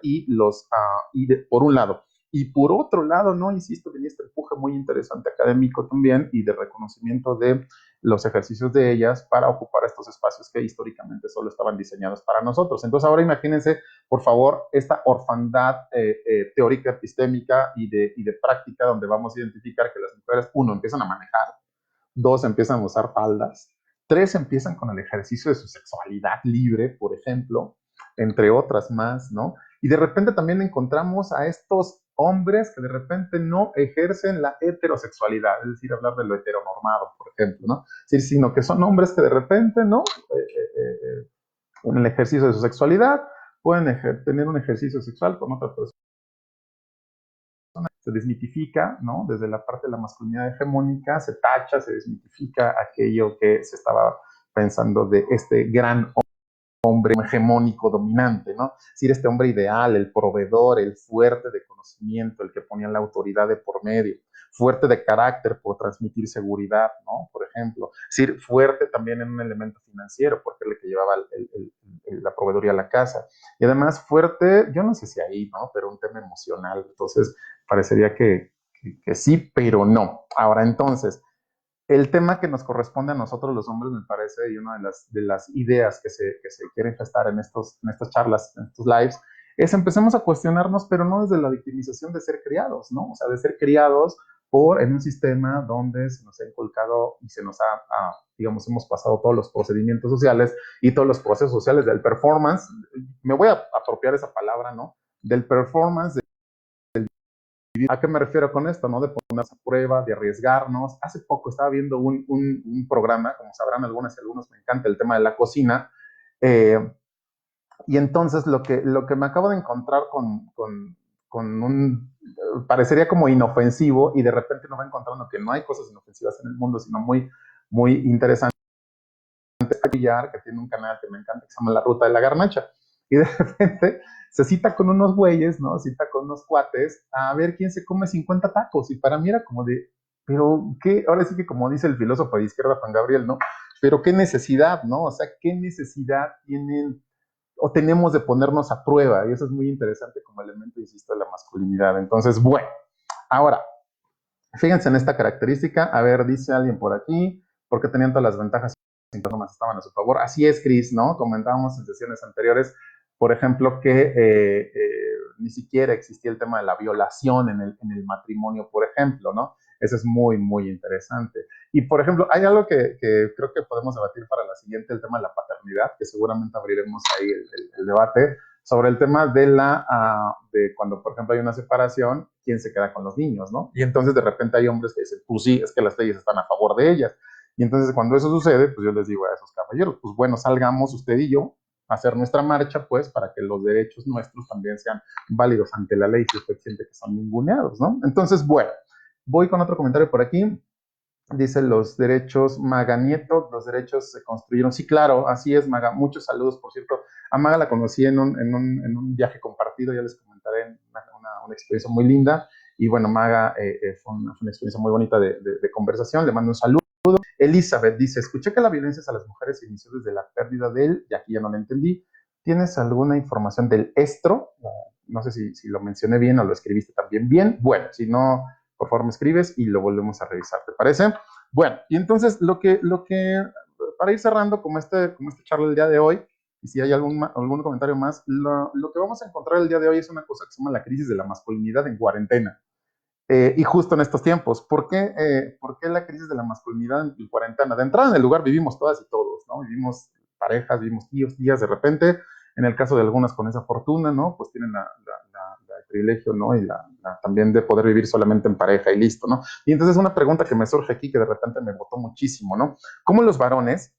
por un lado. Y por otro lado, no, insisto, tenía este empuje muy interesante académico también y de reconocimiento de los ejercicios de ellas para ocupar estos espacios que históricamente solo estaban diseñados para nosotros. Entonces ahora imagínense, por favor, esta orfandad teórica, epistémica y de práctica donde vamos a identificar que las mujeres, uno, empiezan a manejar, dos, empiezan a usar faldas, tres, empiezan con el ejercicio de su sexualidad libre, por ejemplo, entre otras más, ¿no? Y de repente también encontramos a estos hombres que de repente no ejercen la heterosexualidad, es decir, hablar de lo heteronormado, por ejemplo, ¿no? Sí, sino que son hombres que de repente, ¿no? En el ejercicio de su sexualidad pueden tener un ejercicio sexual con otra persona. Se desmitifica, ¿no? Desde la parte de la masculinidad hegemónica, se tacha, se desmitifica aquello que se estaba pensando de este gran hombre hegemónico dominante, ¿no? Es decir, este hombre ideal, el proveedor, el fuerte de conocimiento, el que ponía la autoridad de por medio, fuerte de carácter por transmitir seguridad, ¿no? Por ejemplo, es decir, fuerte también en un elemento financiero, porque es el que llevaba la proveeduría a la casa. Y además fuerte, yo no sé si ahí, ¿no? Pero un tema emocional. Entonces, parecería que sí, pero no. Ahora, entonces, el tema que nos corresponde a nosotros los hombres, me parece, y una de las ideas que se quieren gestar en estas charlas, en estos lives, es empecemos a cuestionarnos, pero no desde la victimización de ser criados, ¿no? O sea, de ser criados en un sistema donde se nos ha inculcado y se nos digamos, hemos pasado todos los procedimientos sociales y todos los procesos sociales del performance. Me voy a apropiar esa palabra, ¿no? Del performance. ¿A qué me refiero con esto? ¿No? De ponernos a prueba, de arriesgarnos. Hace poco estaba viendo un programa, como sabrán algunas y algunos, me encanta el tema de la cocina. eh, y entonces lo que me acabo de encontrar con parecería como inofensivo, y de repente nos va encontrando que no hay cosas inofensivas en el mundo, sino muy, muy interesantes. Que tiene un canal que me encanta, que se llama La Ruta de la Garnacha. Y de repente se cita con unos güeyes, ¿no? Cita con unos cuates a ver quién se come 50 tacos. Y para mí era como de, pero qué, ahora sí que como dice el filósofo de izquierda Juan Gabriel, ¿no? Pero qué necesidad, ¿no? O sea, qué necesidad tienen o tenemos de ponernos a prueba. Y eso es muy interesante como elemento, insisto, de la masculinidad. Entonces, bueno, ahora, fíjense en esta característica. A ver, dice alguien por aquí, ¿por qué tenían todas las ventajas síntomas estaban a su favor. Así es, Cris, ¿no? Comentábamos en sesiones anteriores, por ejemplo, que ni siquiera existía el tema de la violación en el matrimonio, por ejemplo, ¿no? Eso es muy, muy interesante. Y, por ejemplo, hay algo que creo que podemos debatir para la siguiente, el tema de la paternidad, que seguramente abriremos ahí el debate, sobre el tema de cuando, por ejemplo, hay una separación, quién se queda con los niños, ¿no? Y entonces de repente hay hombres que dicen, pues sí, es que las leyes están a favor de ellas. Y entonces cuando eso sucede, pues yo les digo a esos caballeros, pues bueno, salgamos usted y yo a hacer nuestra marcha, pues, para que los derechos nuestros también sean válidos ante la ley si usted siente que son ninguneados, ¿no? Entonces, bueno, voy con otro comentario por aquí. Dice los derechos, Maga Nieto, los derechos se construyeron. Sí, claro, así es, Maga. Muchos saludos, por cierto. A Maga la conocí en un viaje compartido, ya les comentaré, una experiencia muy linda. Y bueno, Maga fue una experiencia muy bonita de conversación. Le mando un saludo. Elizabeth dice, escuché que la violencia a las mujeres se inició desde la pérdida del, y aquí ya no la entendí, ¿tienes alguna información del estro? No sé si lo mencioné bien o lo escribiste también bien. Bueno, si no, por favor me escribes y lo volvemos a revisar, ¿te parece? Bueno, y entonces para ir cerrando como este charla el día de hoy, y si hay algún comentario más, lo que vamos a encontrar el día de hoy es una cosa que se llama la crisis de la masculinidad en cuarentena. Y justo en estos tiempos, ¿por qué la crisis de la masculinidad en cuarentena? De entrada en el lugar vivimos todas y todos, ¿no? Vivimos parejas, vivimos tíos, tías, de repente, en el caso de algunas con esa fortuna, ¿no? Pues tienen el privilegio, ¿no? Y también de poder vivir solamente en pareja y listo, ¿no? Y entonces una pregunta que me surge aquí que de repente me botó muchísimo, ¿no? ¿Cómo los varones,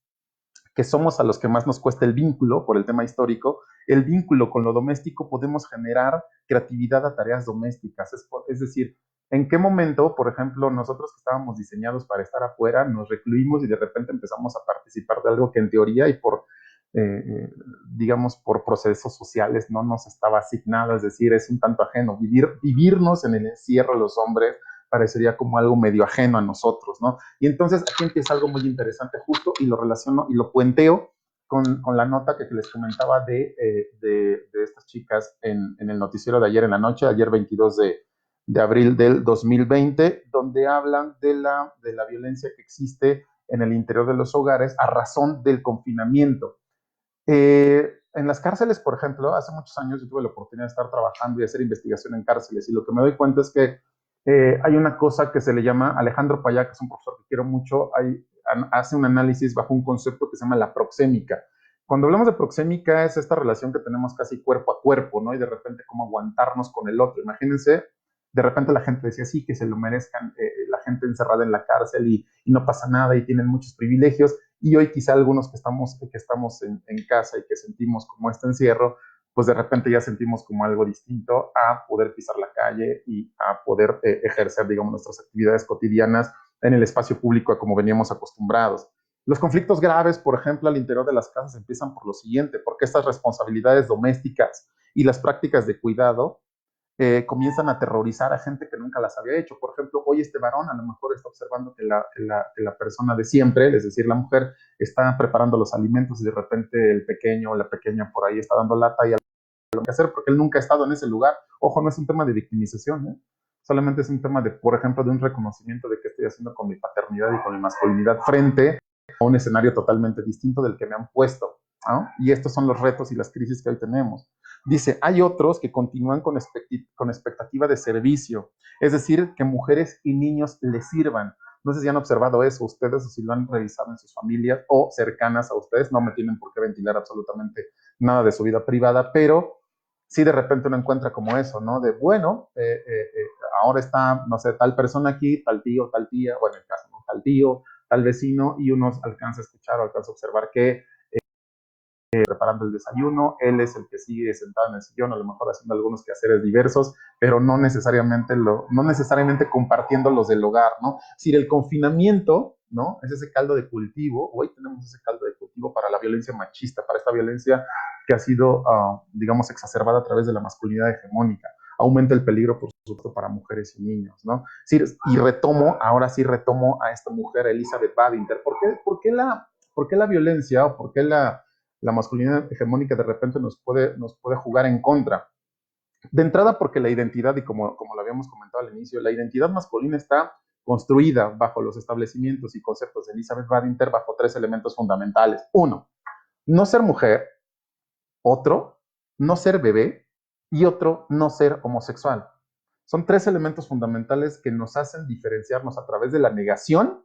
que somos a los que más nos cuesta el vínculo por el tema histórico, el vínculo con lo doméstico, podemos generar creatividad a tareas domésticas? Es decir, ¿en qué momento, por ejemplo, nosotros que estábamos diseñados para estar afuera, nos recluimos y de repente empezamos a participar de algo que en teoría y digamos, por procesos sociales no nos estaba asignado? Es decir, es un tanto ajeno. Vivirnos en el encierro los hombres parecería como algo medio ajeno a nosotros, ¿no? Y entonces aquí empieza algo muy interesante justo y lo relaciono y lo puenteo con la nota que les comentaba de estas chicas en el noticiero de ayer en la noche, ayer 22 de abril del 2020, donde hablan de la violencia que existe en el interior de los hogares a razón del confinamiento. En las cárceles, por ejemplo, hace muchos años yo tuve la oportunidad de estar trabajando y hacer investigación en cárceles, y lo que me doy cuenta es que hay una cosa que se le llama, Alejandro Payá, que es un profesor que quiero mucho, hace un análisis bajo un concepto que se llama la proxémica. Cuando hablamos de proxémica es esta relación que tenemos casi cuerpo a cuerpo, ¿no? Y de repente cómo aguantarnos con el otro. Imagínense, de repente la gente decía, sí, que se lo merezcan, la gente encerrada en la cárcel y no pasa nada y tienen muchos privilegios. Y hoy quizá algunos que estamos en casa y que sentimos como este encierro, pues de repente ya sentimos como algo distinto a poder pisar la calle y a poder ejercer, digamos, nuestras actividades cotidianas en el espacio público a como veníamos acostumbrados. Los conflictos graves, por ejemplo, al interior de las casas empiezan por lo siguiente, porque estas responsabilidades domésticas y las prácticas de cuidado comienzan a aterrorizar a gente que nunca las había hecho. Por ejemplo, hoy este varón a lo mejor está observando que la persona de siempre, es decir, la mujer, está preparando los alimentos y de repente el pequeño o la pequeña por ahí está dando lata y lo que hacer porque él nunca ha estado en ese lugar. Ojo, no es un tema de victimización, ¿eh? Solamente es un tema de, por ejemplo, de un reconocimiento de qué estoy haciendo con mi paternidad y con mi masculinidad frente a un escenario totalmente distinto del que me han puesto, ¿no? Y estos son los retos y las crisis que hoy tenemos. Dice, hay otros que continúan con expectativa de servicio, es decir, que mujeres y niños les sirvan. No sé si han observado eso ustedes o si lo han revisado en sus familias o cercanas a ustedes. No me tienen por qué ventilar absolutamente nada de su vida privada, pero sí de repente uno encuentra como eso, ¿no? De, bueno, ahora está, no sé, tal persona aquí, tal tío, tal tía, bueno, en el caso, ¿no? Tal tío, tal vecino, y uno alcanza a escuchar o alcanza a observar que preparando el desayuno, él es el que sigue sentado en el sillón, a lo mejor haciendo algunos quehaceres diversos, pero no necesariamente compartiendo los del hogar, ¿no? Si el confinamiento, ¿no? Es ese caldo de cultivo, hoy tenemos ese caldo de cultivo para la violencia machista, para esta violencia que ha sido, digamos, exacerbada a través de la masculinidad hegemónica. Aumenta el peligro, por supuesto, para mujeres y niños, ¿no? Sí, y ahora sí retomo a esta mujer, Elizabeth Badinter. ¿Por qué la violencia o por qué la masculinidad hegemónica de repente nos puede jugar en contra? De entrada porque la identidad, y como lo habíamos comentado al inicio, la identidad masculina está construida bajo los establecimientos y conceptos de Elizabeth Badinter bajo 3 elementos fundamentales. Uno, no ser mujer. Otro, no ser bebé. Y otro, no ser homosexual. Son 3 elementos fundamentales que nos hacen diferenciarnos a través de la negación,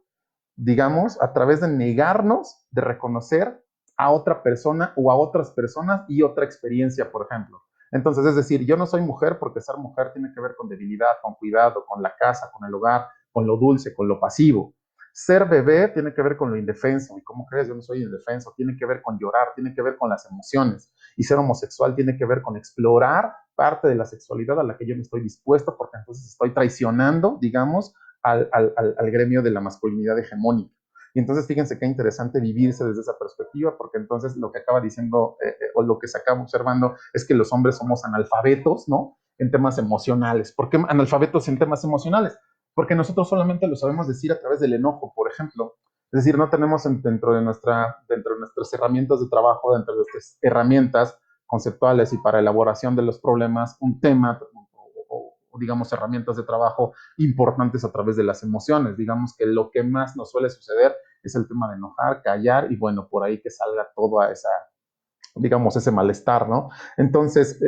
digamos, a través de negarnos de reconocer a otra persona o a otras personas y otra experiencia, por ejemplo. Entonces, es decir, yo no soy mujer porque ser mujer tiene que ver con debilidad, con cuidado, con la casa, con el hogar, con lo dulce, con lo pasivo. Ser bebé tiene que ver con lo indefenso. ¿Y cómo crees? Yo no soy indefenso. Tiene que ver con llorar, tiene que ver con las emociones. Y ser homosexual tiene que ver con explorar parte de la sexualidad a la que yo no estoy dispuesto, porque entonces estoy traicionando, digamos, al gremio de la masculinidad hegemónica. Y entonces fíjense qué interesante vivirse desde esa perspectiva, porque entonces lo que acaba diciendo o lo que se acaba observando es que los hombres somos analfabetos, ¿no? En temas emocionales. ¿Por qué analfabetos en temas emocionales? Porque nosotros solamente lo sabemos decir a través del enojo, por ejemplo. Es decir, no tenemos dentro de nuestras herramientas de trabajo, dentro de nuestras herramientas conceptuales y para elaboración de los problemas, un tema o digamos herramientas de trabajo importantes a través de las emociones. Digamos que lo que más nos suele suceder es el tema de enojar, callar y bueno, por ahí que salga toda esa, digamos, ese malestar, ¿no? Entonces,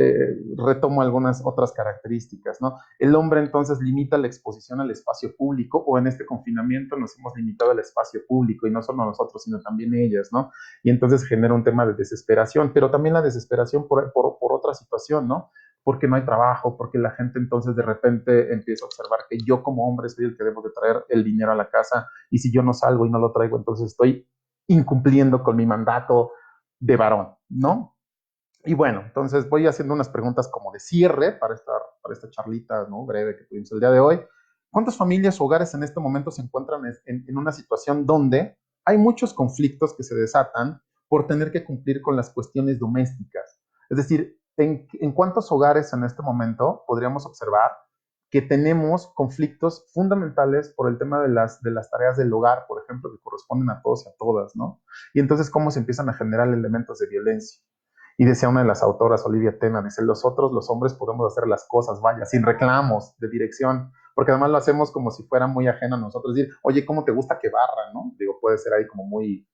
retomo algunas otras características, ¿no? El hombre entonces limita la exposición al espacio público, o en este confinamiento nos hemos limitado al espacio público, y no solo nosotros, sino también ellas, ¿no? Y entonces genera un tema de desesperación, pero también la desesperación por otra situación, ¿no? Porque no hay trabajo, porque la gente entonces de repente empieza a observar que yo como hombre soy el que debo de traer el dinero a la casa, y si yo no salgo y no lo traigo, entonces estoy incumpliendo con mi mandato de varón, ¿no? Y bueno, entonces voy haciendo unas preguntas como de cierre para esta charlita, ¿no? Breve que tuvimos el día de hoy. ¿Cuántas familias o hogares en este momento se encuentran en una situación donde hay muchos conflictos que se desatan por tener que cumplir con las cuestiones domésticas? Es decir, ¿en cuántos hogares en este momento podríamos observar que tenemos conflictos fundamentales por el tema de las tareas del hogar, por ejemplo, que corresponden a todos y a todas, ¿no? Y entonces, ¿cómo se empiezan a generar elementos de violencia? Y decía una de las autoras, Olivia Tena, dice, nosotros los hombres podemos hacer las cosas, vaya, sin reclamos de dirección, porque además lo hacemos como si fuera muy ajeno a nosotros, decir, oye, ¿cómo te gusta que barra, no? Digo, puede ser ahí como muy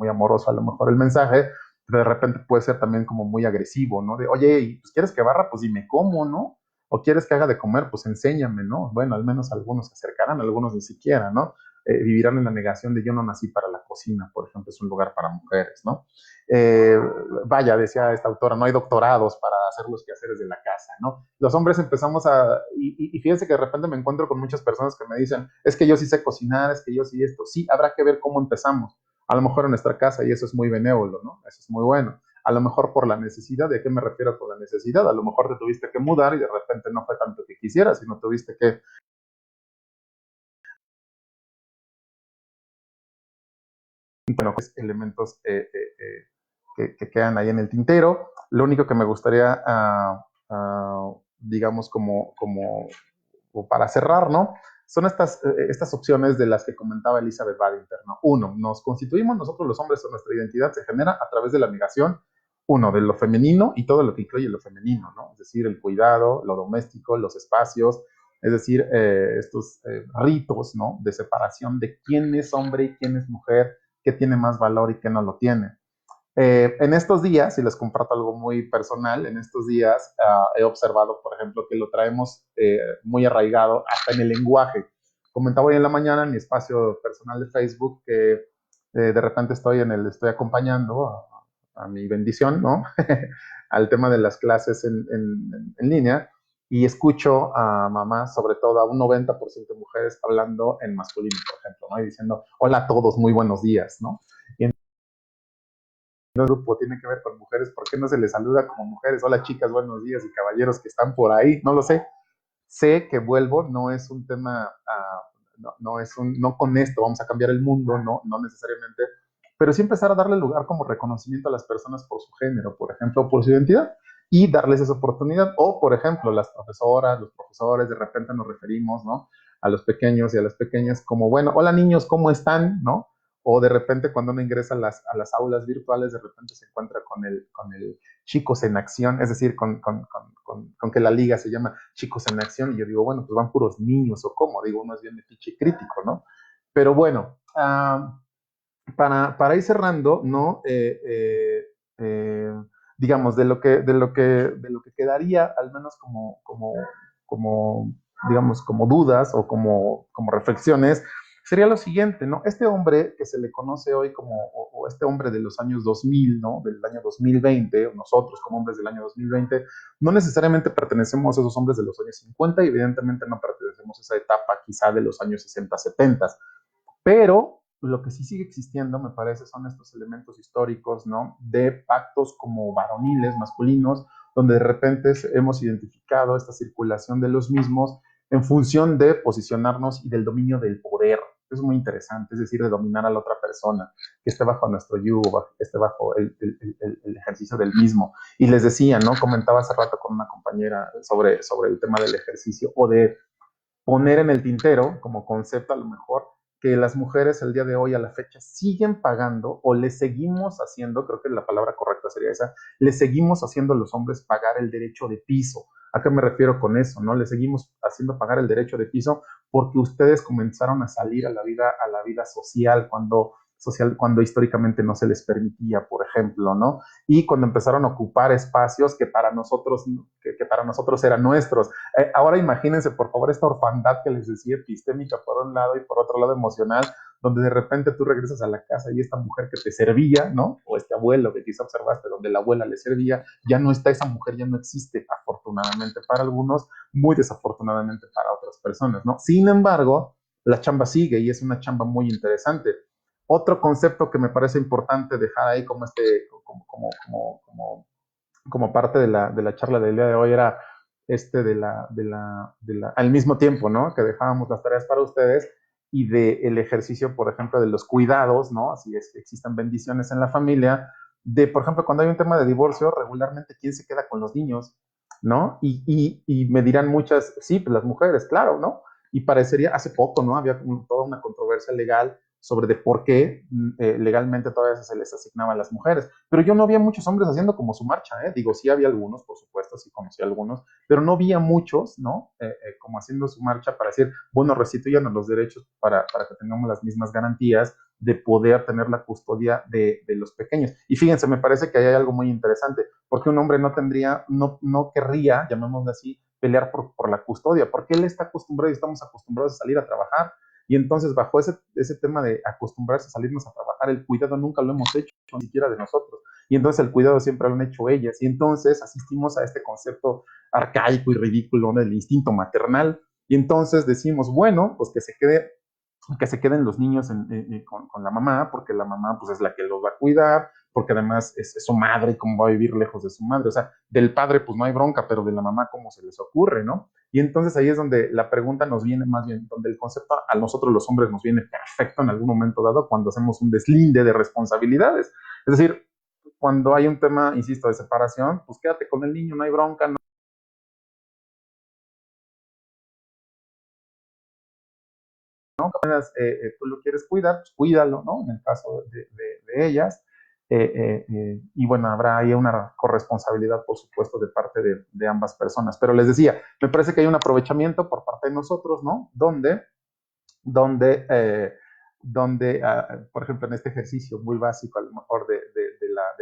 amoroso a lo mejor el mensaje, pero de repente puede ser también como muy agresivo, ¿no? De, oye, ¿y pues quieres que barra? Pues dime cómo, ¿no? O quieres que haga de comer, pues enséñame, ¿no? Bueno, al menos algunos se acercarán, algunos ni siquiera, ¿no? Vivirán en la negación de yo no nací para la cocina, por ejemplo, es un lugar para mujeres, ¿no? Eh, vaya, decía esta autora, no hay doctorados para hacer los quehaceres de la casa, ¿no? Los hombres empezamos y fíjense que de repente me encuentro con muchas personas que me dicen, es que yo sí sé cocinar, es que yo sí esto, sí, habrá que ver cómo empezamos, a lo mejor en nuestra casa, y eso es muy benévolo, ¿no? Eso es muy bueno. A lo mejor por la necesidad, ¿de qué me refiero por la necesidad? A lo mejor te tuviste que mudar y de repente no fue tanto que quisieras, sino tuviste que bueno, pues, elementos que quedan ahí en el tintero. Lo único que me gustaría, digamos, o para cerrar, ¿no? Son estas opciones de las que comentaba Elizabeth Badinter, ¿no? Uno, nos constituimos nosotros los hombres, nuestra identidad se genera a través de la negación, uno, de lo femenino y todo lo que incluye lo femenino, ¿no? Es decir, el cuidado, lo doméstico, los espacios, es decir, estos ritos, ¿no? De separación de quién es hombre y quién es mujer, qué tiene más valor y qué no lo tiene. En estos días, y les comparto algo muy personal, en estos días he observado, por ejemplo, que lo traemos muy arraigado hasta en el lenguaje. Comentaba hoy en la mañana en mi espacio personal de Facebook que de repente estoy acompañando a mi bendición, ¿no? Al tema de las clases en línea y escucho a mamás, sobre todo a un 90% de mujeres, hablando en masculino, por ejemplo, ¿no? Y diciendo, hola a todos, muy buenos días, ¿no? Y el grupo tiene que ver con mujeres, ¿por qué no se les saluda como mujeres? Hola chicas, buenos días y caballeros que están por ahí, no lo sé. Sé que vuelvo, no es un tema, no con esto vamos a cambiar el mundo, no necesariamente, pero sí empezar a darle lugar como reconocimiento a las personas por su género, por ejemplo, o por su identidad, y darles esa oportunidad. O, por ejemplo, las profesoras, los profesores, de repente nos referimos, ¿no? A los pequeños y a las pequeñas como, bueno, hola niños, ¿cómo están? ¿No? o de repente cuando uno ingresa a las aulas virtuales, de repente se encuentra con el Chicos en Acción, es decir, con que la liga se llama Chicos en Acción, y yo digo, bueno, pues van puros niños, o cómo, digo, uno es bien metiche crítico, ¿no? Pero bueno, para ir cerrando, ¿no? Digamos, de lo que quedaría, al menos como, digamos, como dudas o como reflexiones, sería lo siguiente, ¿no? Este hombre que se le conoce hoy o este hombre de los años 2000, ¿no? Del año 2020, o nosotros como hombres del año 2020, no necesariamente pertenecemos a esos hombres de los años 50 y evidentemente no pertenecemos a esa etapa quizá de los años 60, 70. Pero lo que sí sigue existiendo, me parece, son estos elementos históricos, ¿no? De pactos como varoniles, masculinos, donde de repente hemos identificado esta circulación de los mismos en función de posicionarnos y del dominio del poder. Es muy interesante, es decir, de dominar a la otra persona, que esté bajo nuestro yugo, que esté bajo el ejercicio del mismo. Y les decía, ¿no? Comentaba hace rato con una compañera sobre el tema del ejercicio o de poner en el tintero como concepto a lo mejor que las mujeres el día de hoy a la fecha siguen pagando o le seguimos haciendo, creo que la palabra correcta sería esa, le seguimos haciendo a los hombres pagar el derecho de piso. ¿A qué me refiero con eso? ¿No? Le seguimos haciendo pagar el derecho de piso porque ustedes comenzaron a salir a la vida social cuando históricamente no se les permitía, por ejemplo, ¿no? Y cuando empezaron a ocupar espacios que para nosotros eran nuestros. Ahora imagínense, por favor, esta orfandad que les decía, epistémica por un lado y por otro lado emocional, donde de repente tú regresas a la casa y esta mujer que te servía, ¿no? O este abuelo que quizá observaste, donde la abuela le servía, ya no está, esa mujer ya no existe, afortunadamente para algunos, muy desafortunadamente para otras personas, ¿no? Sin embargo, la chamba sigue y es una chamba muy interesante. Otro concepto que me parece importante dejar ahí como parte de la charla del día de hoy era al mismo tiempo, ¿no? Que dejábamos las tareas para ustedes y del ejercicio, por ejemplo, de los cuidados, ¿no? Así es que existen bendiciones en la familia, por ejemplo, cuando hay un tema de divorcio, regularmente, ¿quién se queda con los niños? ¿No? Y me dirán muchas, sí, pues las mujeres, claro, ¿no? Y parecería, hace poco, ¿no? Había toda una controversia legal sobre de por qué legalmente todavía se les asignaba a las mujeres. Pero yo no había muchos hombres haciendo como su marcha, ¿eh? Digo, sí había algunos, por supuesto, sí conocí a algunos, pero no había muchos, ¿no? Como haciendo su marcha para decir, bueno, restituyan los derechos para que tengamos las mismas garantías de poder tener la custodia de los pequeños. Y fíjense, me parece que ahí hay algo muy interesante, porque un hombre no querría, llamémoslo así, pelear por la custodia, porque él está acostumbrado y estamos acostumbrados a salir a trabajar. Y entonces, bajo ese tema de acostumbrarse a salirnos a trabajar, el cuidado nunca lo hemos hecho, ni siquiera de nosotros. Y entonces el cuidado siempre lo han hecho ellas. Y entonces asistimos a este concepto arcaico y ridículo, ¿no? Del instinto maternal. Y entonces decimos, bueno, pues que se queden los niños con la mamá, porque la mamá pues es la que los va a cuidar, porque además es su madre, cómo va a vivir lejos de su madre. O sea, del padre pues no hay bronca, pero de la mamá cómo se les ocurre, ¿no? Y entonces ahí es donde la pregunta nos viene más bien, donde el concepto a nosotros los hombres nos viene perfecto en algún momento dado cuando hacemos un deslinde de responsabilidades. Es decir, cuando hay un tema, insisto, de separación, pues quédate con el niño, no hay bronca, no. Tú lo quieres cuidar, pues cuídalo, ¿no? En el caso de ellas. Y bueno, habrá ahí una corresponsabilidad, por supuesto, de parte de ambas personas. Pero les decía, me parece que hay un aprovechamiento por parte de nosotros, ¿no? Donde, por ejemplo, en este ejercicio muy básico, a lo mejor de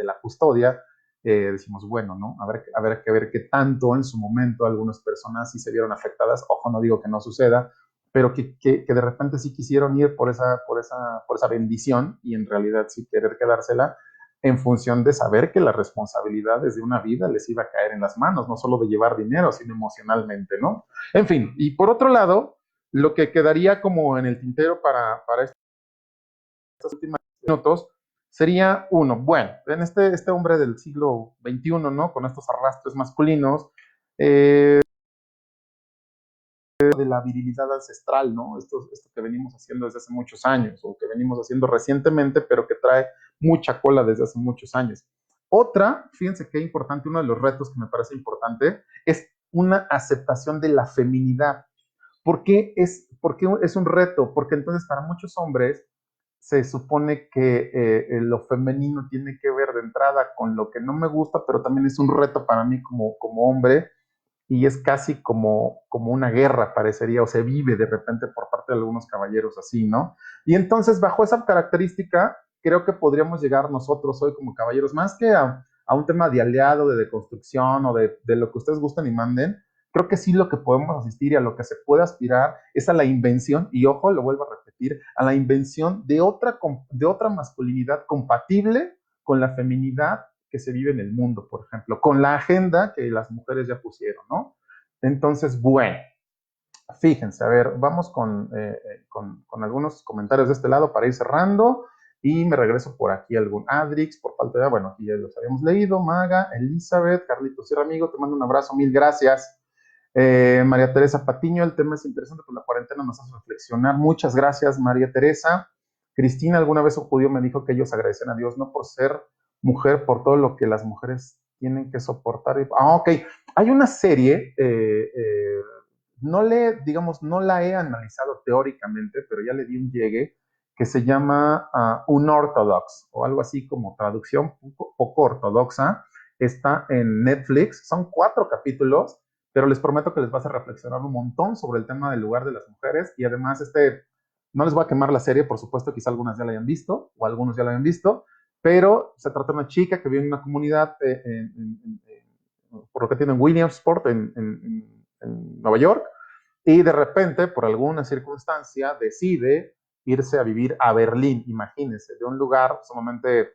la custodia, decimos, bueno, ¿no? A ver qué tanto en su momento algunas personas sí se vieron afectadas. Ojo, no digo que no suceda, pero que de repente sí quisieron ir por esa bendición y en realidad sí querer quedársela en función de saber que la responsabilidad de una vida les iba a caer en las manos, no solo de llevar dinero, sino emocionalmente, ¿no? En fin, y por otro lado, lo que quedaría como en el tintero para estos últimos minutos sería uno, bueno, en este hombre del siglo XXI, ¿no? Con estos arrastres masculinos, de la virilidad ancestral, ¿no? Esto que venimos haciendo desde hace muchos años o que venimos haciendo recientemente, pero que trae mucha cola desde hace muchos años. Otra, fíjense qué importante, uno de los retos que me parece importante es una aceptación de la feminidad. ¿Por qué es un reto? Porque entonces para muchos hombres se supone que lo femenino tiene que ver de entrada con lo que no me gusta, pero también es un reto para mí como hombre y es casi como una guerra, parecería, o se vive de repente por parte de algunos caballeros así, ¿no? Y entonces, bajo esa característica, creo que podríamos llegar nosotros hoy como caballeros, más que a un tema de aliado, de deconstrucción o de lo que ustedes gusten y manden, creo que sí lo que podemos asistir y a lo que se puede aspirar es a la invención, y ojo, lo vuelvo a repetir, a la invención de otra masculinidad compatible con la feminidad que se vive en el mundo, por ejemplo, con la agenda que las mujeres ya pusieron, ¿no? Entonces, bueno, fíjense, a ver, vamos con algunos comentarios de este lado para ir cerrando y me regreso por aquí algún Adrix, por falta de, bueno, aquí ya los habíamos leído, Maga, Elizabeth, Carlitos Sierra, amigo, te mando un abrazo, mil gracias. María Teresa Patiño, el tema es interesante, pues la cuarentena nos hace reflexionar. Muchas gracias, María Teresa. Cristina, alguna vez un judío me dijo que ellos agradecen a Dios no por ser mujer, por todo lo que las mujeres tienen que soportar. Ok. Hay una serie, digamos, no la he analizado teóricamente, pero ya le di un llegue, que se llama Unorthodox, o algo así como traducción poco ortodoxa. Está en Netflix, son 4 capítulos, pero les prometo que les vas a reflexionar un montón sobre el tema del lugar de las mujeres y además no les voy a quemar la serie, por supuesto, quizá algunas ya la hayan visto o algunos ya la hayan visto, pero se trata de una chica que vive en una comunidad, por lo que tiene en Williamsport, en Nueva York, y de repente, por alguna circunstancia, decide irse a vivir a Berlín, imagínense, de un lugar sumamente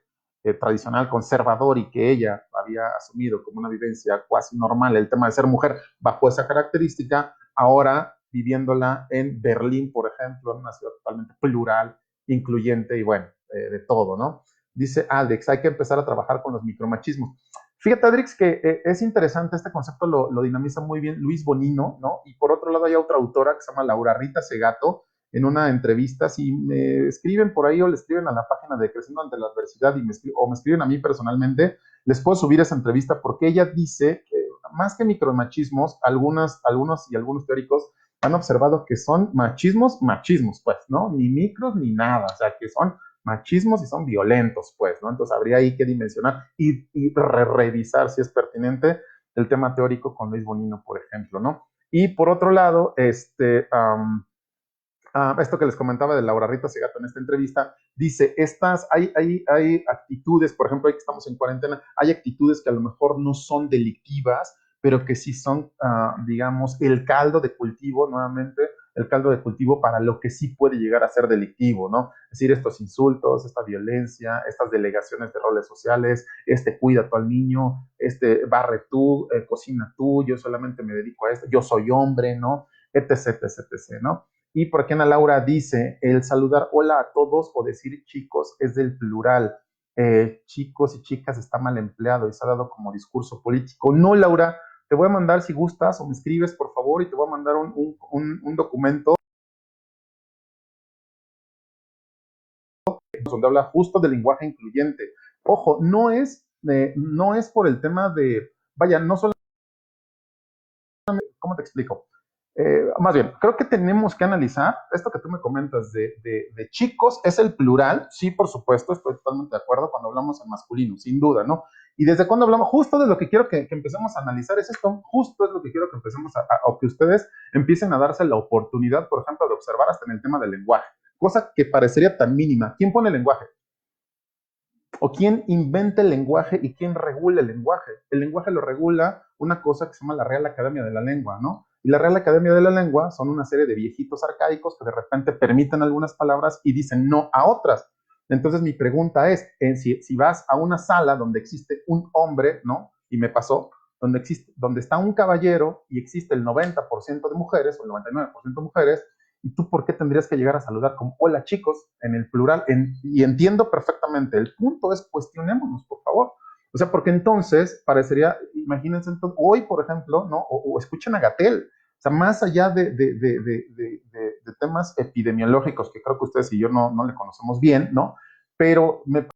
tradicional, conservador y que ella había asumido como una vivencia cuasi normal, el tema de ser mujer bajo esa característica, ahora viviéndola en Berlín, por ejemplo, en una ciudad totalmente plural, incluyente y bueno, de todo, ¿no? Dice Alex, hay que empezar a trabajar con los micromachismos. Fíjate, Adrix, que es interesante este concepto, lo dinamiza muy bien Luis Bonino, ¿no? Y por otro lado hay otra autora que se llama Laura Rita Segato, en una entrevista, si me escriben por ahí o le escriben a la página de Creciendo ante la Adversidad o me escriben a mí personalmente, les puedo subir esa entrevista porque ella dice que más que micromachismos, algunos y algunos teóricos han observado que son machismos, pues, ¿no? Ni micros ni nada, o sea, que son machismos y son violentos, pues, ¿no? Entonces habría ahí que dimensionar y revisar si es pertinente el tema teórico con Luis Bonino, por ejemplo, ¿no? Y por otro lado, esto que les comentaba de Laura Rita Segato en esta entrevista, dice, hay actitudes, por ejemplo, hoy que estamos en cuarentena, hay actitudes que a lo mejor no son delictivas, pero que sí son, digamos, el caldo de cultivo, nuevamente, el caldo de cultivo para lo que sí puede llegar a ser delictivo, ¿no? Es decir, estos insultos, esta violencia, estas delegaciones de roles sociales, cuida tú al niño, barre tú, cocina tú, yo solamente me dedico a esto, yo soy hombre, ¿no? Etc, etc, etc, ¿no? Y por aquí Ana Laura dice, el saludar hola a todos o decir chicos es del plural. Chicos y chicas está mal empleado y se ha dado como discurso político. No, Laura, te voy a mandar si gustas o me escribes, por favor, y te voy a mandar un documento donde habla justo del lenguaje incluyente. Ojo, no es por el tema de, vaya, no solo, ¿cómo te explico? Más bien, creo que tenemos que analizar esto que tú me comentas de chicos, es el plural, sí, por supuesto, estoy totalmente de acuerdo cuando hablamos en masculino, sin duda, ¿no? Y desde cuando hablamos, justo de lo que quiero que empecemos a analizar es esto, justo es lo que quiero que empecemos o que ustedes empiecen a darse la oportunidad, por ejemplo, de observar hasta en el tema del lenguaje, cosa que parecería tan mínima. ¿Quién pone el lenguaje? ¿O quién inventa el lenguaje y quién regula el lenguaje? El lenguaje lo regula una cosa que se llama la Real Academia de la Lengua, ¿no? Y la Real Academia de la Lengua son una serie de viejitos arcaicos que de repente permiten algunas palabras y dicen no a otras. Entonces mi pregunta es, si vas a una sala donde existe un hombre, ¿no? Y me pasó, donde está un caballero y existe el 90% de mujeres o el 99% de mujeres, ¿y tú por qué tendrías que llegar a saludar como hola chicos en el plural? Y entiendo perfectamente, el punto es cuestionémonos, por favor. O sea, porque entonces parecería, imagínense entonces, hoy, por ejemplo, ¿no? O escuchen a Gatel, o sea, más allá de temas epidemiológicos que creo que ustedes y yo no le conocemos bien, ¿no? Pero me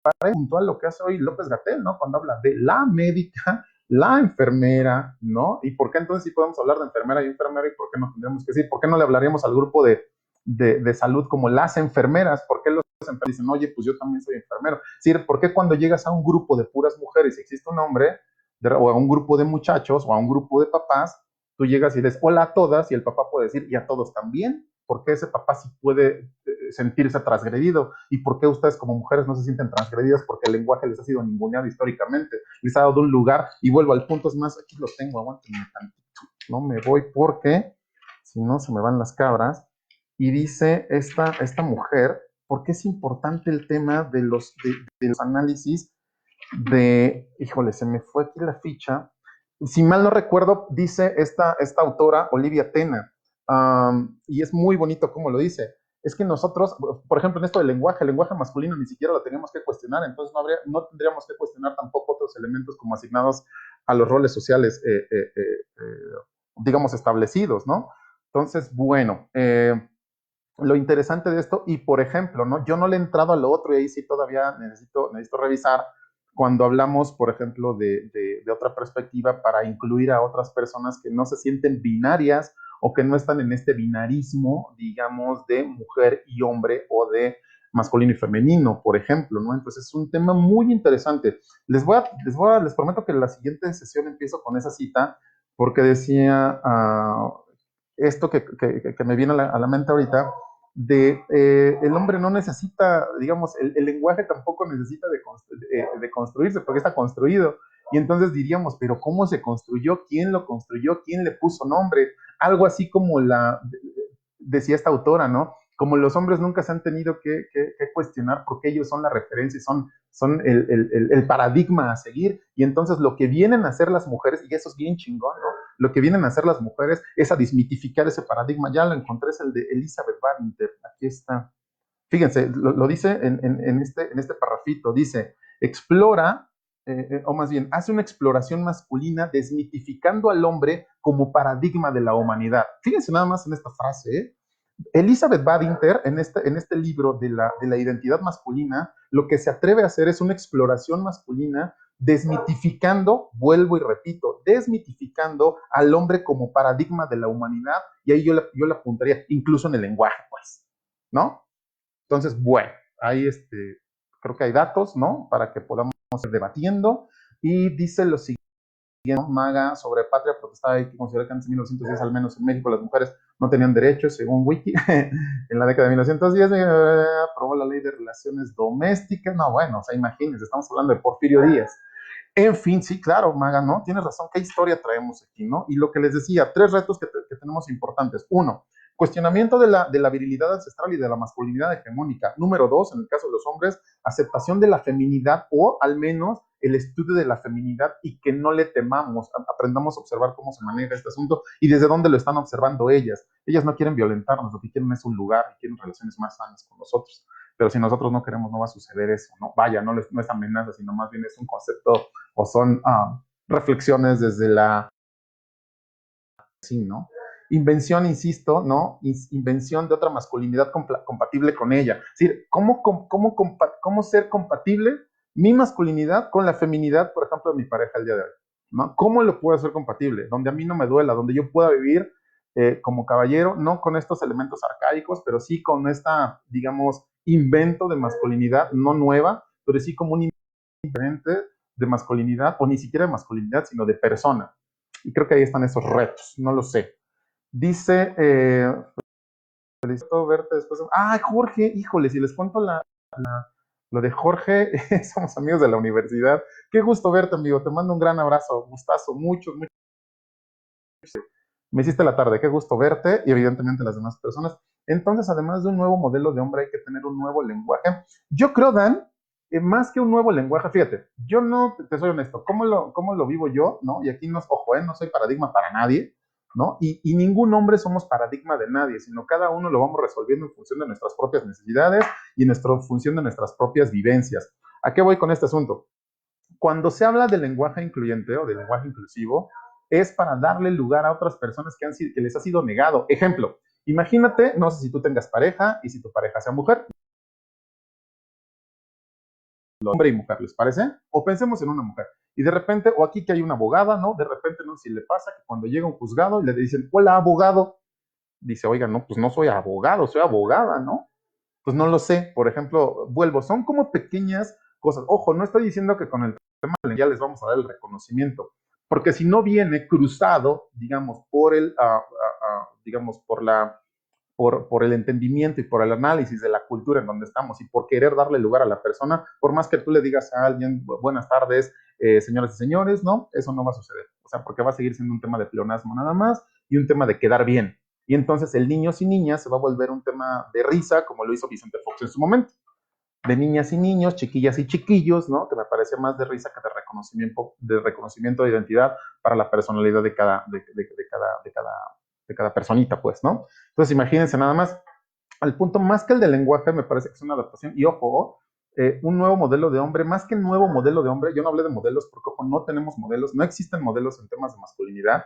parece puntual lo que hace hoy López Gatel, ¿no? Cuando habla de la médica, la enfermera, ¿no? ¿Y por qué entonces sí podemos hablar de enfermera y enfermera y por qué no tendríamos que decir? ¿Por qué no le hablaríamos al grupo de de salud como las enfermeras. ¿Por qué los enfermeros dicen, oye, pues yo también soy enfermero? Es decir, ¿por qué cuando llegas a un grupo de puras mujeres y existe un hombre, o a un grupo de muchachos, o a un grupo de papás, tú llegas y dices, hola a todas, y el papá puede decir, y a todos también? ¿Por qué ese papá sí puede sentirse transgredido? ¿Y por qué ustedes como mujeres no se sienten transgredidas? Porque el lenguaje les ha sido ninguneado históricamente, les ha dado un lugar, y vuelvo al punto, es más, aquí lo tengo, aguántenme tantito, no me voy porque si no se me van las cabras. Y dice esta mujer, ¿por qué es importante el tema de los análisis híjole, se me fue aquí la ficha, si mal no recuerdo, dice esta autora, Olivia Tena, y es muy bonito como lo dice, es que nosotros, por ejemplo, en esto del lenguaje, el lenguaje masculino ni siquiera lo tenemos que cuestionar, entonces no tendríamos que cuestionar tampoco otros elementos como asignados a los roles sociales, digamos, establecidos, ¿no? Entonces, bueno, lo interesante de esto, y por ejemplo, ¿no? Yo no le he entrado a lo otro y ahí sí todavía necesito revisar cuando hablamos, por ejemplo, de otra perspectiva para incluir a otras personas que no se sienten binarias o que no están en este binarismo, digamos, de mujer y hombre o de masculino y femenino, por ejemplo, ¿no? Entonces es un tema muy interesante. Les prometo que en la siguiente sesión empiezo con esa cita porque decía esto que me viene a la mente ahorita, el hombre no necesita, digamos, el lenguaje tampoco necesita de construirse, porque está construido. Y entonces diríamos, pero ¿cómo se construyó? ¿Quién lo construyó? ¿Quién le puso nombre? Algo así como decía esta autora, ¿no? Como los hombres nunca se han tenido que cuestionar porque ellos son la referencia, son el paradigma a seguir. Y entonces lo que vienen a hacer las mujeres, y eso es bien chingón, ¿no? Lo que vienen a hacer las mujeres es a desmitificar ese paradigma. Ya lo encontré, es el de Elizabeth Badinter. Aquí está. Fíjense, lo dice en este parrafito. Dice, explora, o más bien, hace una exploración masculina desmitificando al hombre como paradigma de la humanidad. Fíjense nada más en esta frase, ¿eh? Elizabeth Badinter, en este libro de la identidad masculina, lo que se atreve a hacer es una exploración masculina desmitificando, vuelvo y repito, desmitificando al hombre como paradigma de la humanidad, y ahí yo le apuntaría, incluso en el lenguaje, pues, ¿no? Entonces, bueno, ahí creo que hay datos, ¿no? Para que podamos ir debatiendo, y dice lo siguiente, Maga sobre patria protestaba hay que considerar que antes de 1910, al menos en México, las mujeres no tenían derechos, según Wiki. En la década de 1910 aprobó la ley de relaciones domésticas. No, bueno, o sea, imagínense, estamos hablando de Porfirio Díaz. En fin, sí, claro, Maga, ¿no? Tienes razón, ¿qué historia traemos aquí, no? Y lo que les decía, tres retos que tenemos importantes. Uno, cuestionamiento de la virilidad ancestral y de la masculinidad hegemónica. Número dos, en el caso de los hombres, aceptación de la feminidad o al menos el estudio de la feminidad y que no le temamos, aprendamos a observar cómo se maneja este asunto y desde dónde lo están observando ellas. Ellas no quieren violentarnos, lo que quieren es un lugar y quieren relaciones más sanas con nosotros. Pero si nosotros no queremos, no va a suceder eso, ¿no? Vaya, no es amenaza, sino más bien es un concepto o son reflexiones desde la... Sí, ¿no? Invención, insisto, ¿no? Invención de otra masculinidad compatible con ella. Es decir, ¿cómo ser compatible mi masculinidad con la feminidad, por ejemplo, de mi pareja el día de hoy? ¿No? ¿Cómo lo puedo hacer compatible? Donde a mí no me duela, donde yo pueda vivir como caballero, no con estos elementos arcaicos, pero sí con esta, digamos, invento de masculinidad, no nueva, pero sí como un diferente de masculinidad, o ni siquiera de masculinidad, sino de persona. Y creo que ahí están esos retos, no lo sé. Dice, felicito verte después. Ah, Jorge, híjole, si les cuento lo de Jorge, somos amigos de la universidad. Qué gusto verte, amigo. Te mando un gran abrazo, gustazo, muchos. Me hiciste la tarde, qué gusto verte y evidentemente las demás personas. Entonces, además de un nuevo modelo de hombre, hay que tener un nuevo lenguaje. Yo creo, Dan, más que un nuevo lenguaje, fíjate, yo no, te soy honesto, ¿cómo lo vivo yo? ¿No? Y aquí ojo, no soy paradigma para nadie, ¿no? Y ningún hombre somos paradigma de nadie, sino cada uno lo vamos resolviendo en función de nuestras propias necesidades y en función de nuestras propias vivencias. ¿A qué voy con este asunto? Cuando se habla de lenguaje incluyente o de lenguaje inclusivo, es para darle lugar a otras personas que les ha sido negado. Ejemplo, imagínate, no sé si tú tengas pareja y si tu pareja sea mujer, hombre y mujer, ¿les parece? O pensemos en una mujer. Y de repente, o aquí que hay una abogada, ¿no? De repente, no sé si le pasa que cuando llega un juzgado y le dicen, hola, abogado, dice, oiga, no, pues no soy abogado, soy abogada, ¿no? Pues no lo sé, por ejemplo, vuelvo, son como pequeñas cosas. Ojo, no estoy diciendo que con el tema ya les vamos a dar el reconocimiento, porque si no viene cruzado, digamos, por el, digamos, por el entendimiento y por el análisis de la cultura en donde estamos y por querer darle lugar a la persona, por más que tú le digas a alguien, buenas tardes, señoras y señores, no, eso no va a suceder. O sea, porque va a seguir siendo un tema de pleonasmo nada más y un tema de quedar bien. Y entonces el niños y niñas se va a volver un tema de risa, como lo hizo Vicente Fox en su momento. De niñas y niños, chiquillas y chiquillos, ¿no? Que me parece más de risa que de reconocimiento de identidad para la personalidad de cada personita, pues, ¿no? Entonces, imagínense nada más, al punto más que el del lenguaje, me parece que es una adaptación, y ojo, un nuevo modelo de hombre, más que nuevo modelo de hombre, yo no hablé de modelos porque, ojo, no tenemos modelos, no existen modelos en temas de masculinidad,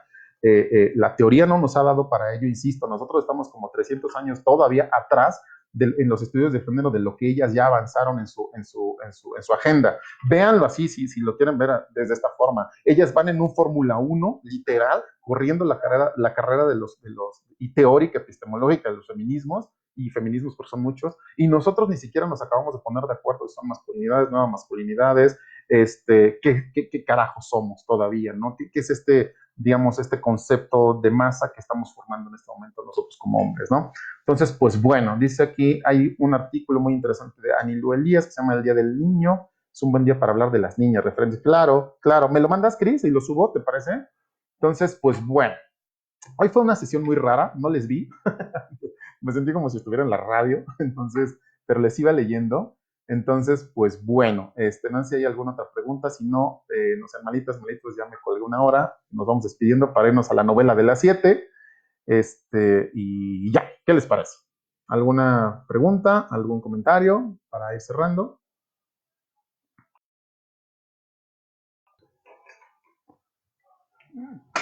la teoría no nos ha dado para ello, insisto, nosotros estamos como 300 años todavía atrás en los estudios de género de lo que ellas ya avanzaron en su agenda. Véanlo así, si lo quieren ver desde esta forma. Ellas van en un Fórmula 1, literal, corriendo la carrera y teórica, epistemológica de los feminismos, y feminismos porque son muchos, y nosotros ni siquiera nos acabamos de poner de acuerdo si son masculinidades, nuevas masculinidades, ¿qué carajo somos todavía, ¿no? ¿Qué es digamos, este concepto de masa que estamos formando en este momento nosotros como hombres, ¿no? Entonces, pues bueno, dice aquí, hay un artículo muy interesante de Anilú Elías que se llama El Día del Niño, es un buen día para hablar de las niñas, referencia, claro, ¿me lo mandas, Cris, y lo subo, te parece? Entonces, pues bueno, hoy fue una sesión muy rara, no les vi, me sentí como si estuviera en la radio, entonces, pero les iba leyendo. Entonces, pues bueno, no sé si hay alguna otra pregunta, si no, no sé, malitas, malitos, ya me colgué una hora, nos vamos despidiendo para irnos a la novela de las 7, y ya, ¿qué les parece? ¿Alguna pregunta, algún comentario para ir cerrando?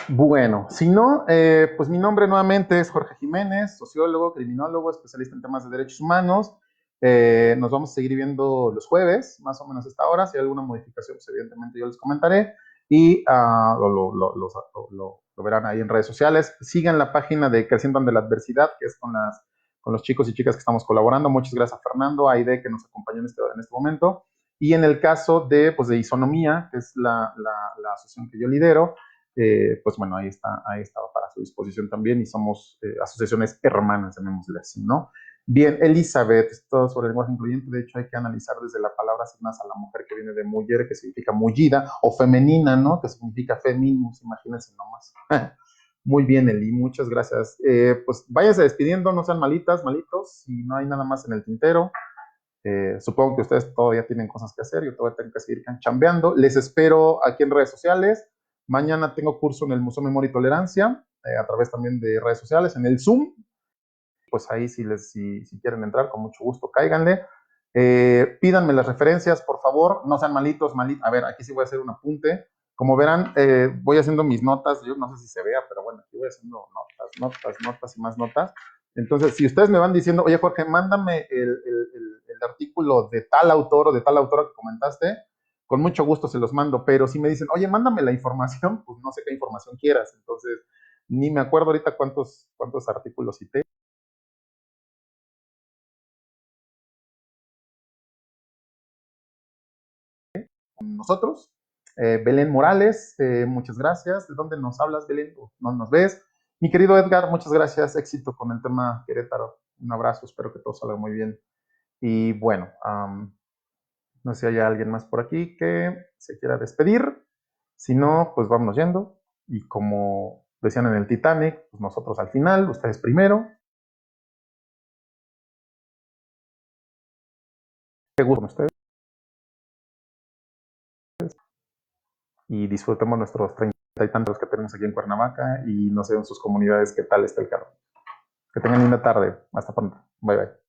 Bueno, si no, pues mi nombre nuevamente es Jorge Jiménez, sociólogo, criminólogo, especialista en temas de derechos humanos. Nos vamos a seguir viendo los jueves, más o menos a esta hora. Si hay alguna modificación, pues evidentemente yo les comentaré y lo verán ahí en redes sociales. Sigan la página de Creciendo ante la Adversidad, que es con los chicos y chicas que estamos colaborando. Muchas gracias a Fernando, a Aide, que nos acompañó en este momento. Y en el caso pues de Isonomía, que es la asociación que yo lidero, pues bueno, ahí estaba para su disposición también y somos asociaciones hermanas, llamémosle así, ¿no? Bien, Elizabeth, esto sobre el lenguaje incluyente, de hecho hay que analizar desde la palabra asignadas a la mujer que viene de mujer, que significa mullida, o femenina, ¿no? Que significa feminus, imagínense nomás. Muy bien, Eli, muchas gracias. Pues váyanse despidiendo, no sean malitas, malitos, si no hay nada más en el tintero. Supongo que ustedes todavía tienen cosas que hacer, yo todavía tengo que seguir chambeando. Les espero aquí en redes sociales. Mañana tengo curso en el Museo Memoria y Tolerancia, a través también de redes sociales, en el Zoom. Pues ahí si quieren entrar, con mucho gusto, cáiganle. Pídanme las referencias, por favor, no sean malitos. A ver, aquí sí voy a hacer un apunte. Como verán, voy haciendo mis notas, yo no sé si se vea, pero bueno, aquí voy haciendo notas y más notas. Entonces, si ustedes me van diciendo, oye Jorge, mándame el artículo de tal autor o de tal autora que comentaste, con mucho gusto se los mando, pero si me dicen, oye, mándame la información, pues no sé qué información quieras, entonces ni me acuerdo ahorita cuántos artículos cité. Con nosotros. Belén Morales, muchas gracias. ¿De dónde nos hablas, Belén? ¿No nos ves? Mi querido Edgar, muchas gracias. Éxito con el tema Querétaro. Un abrazo, espero que todo salga muy bien. Y bueno, no sé si hay alguien más por aquí que se quiera despedir. Si no, pues vámonos yendo. Y como decían en el Titanic, pues nosotros al final, ustedes primero. Qué gusto con ustedes. Y disfrutemos nuestros 30 y tantos que tenemos aquí en Cuernavaca y no sé en sus comunidades qué tal está el carro. Que tengan linda tarde. Hasta pronto. Bye bye.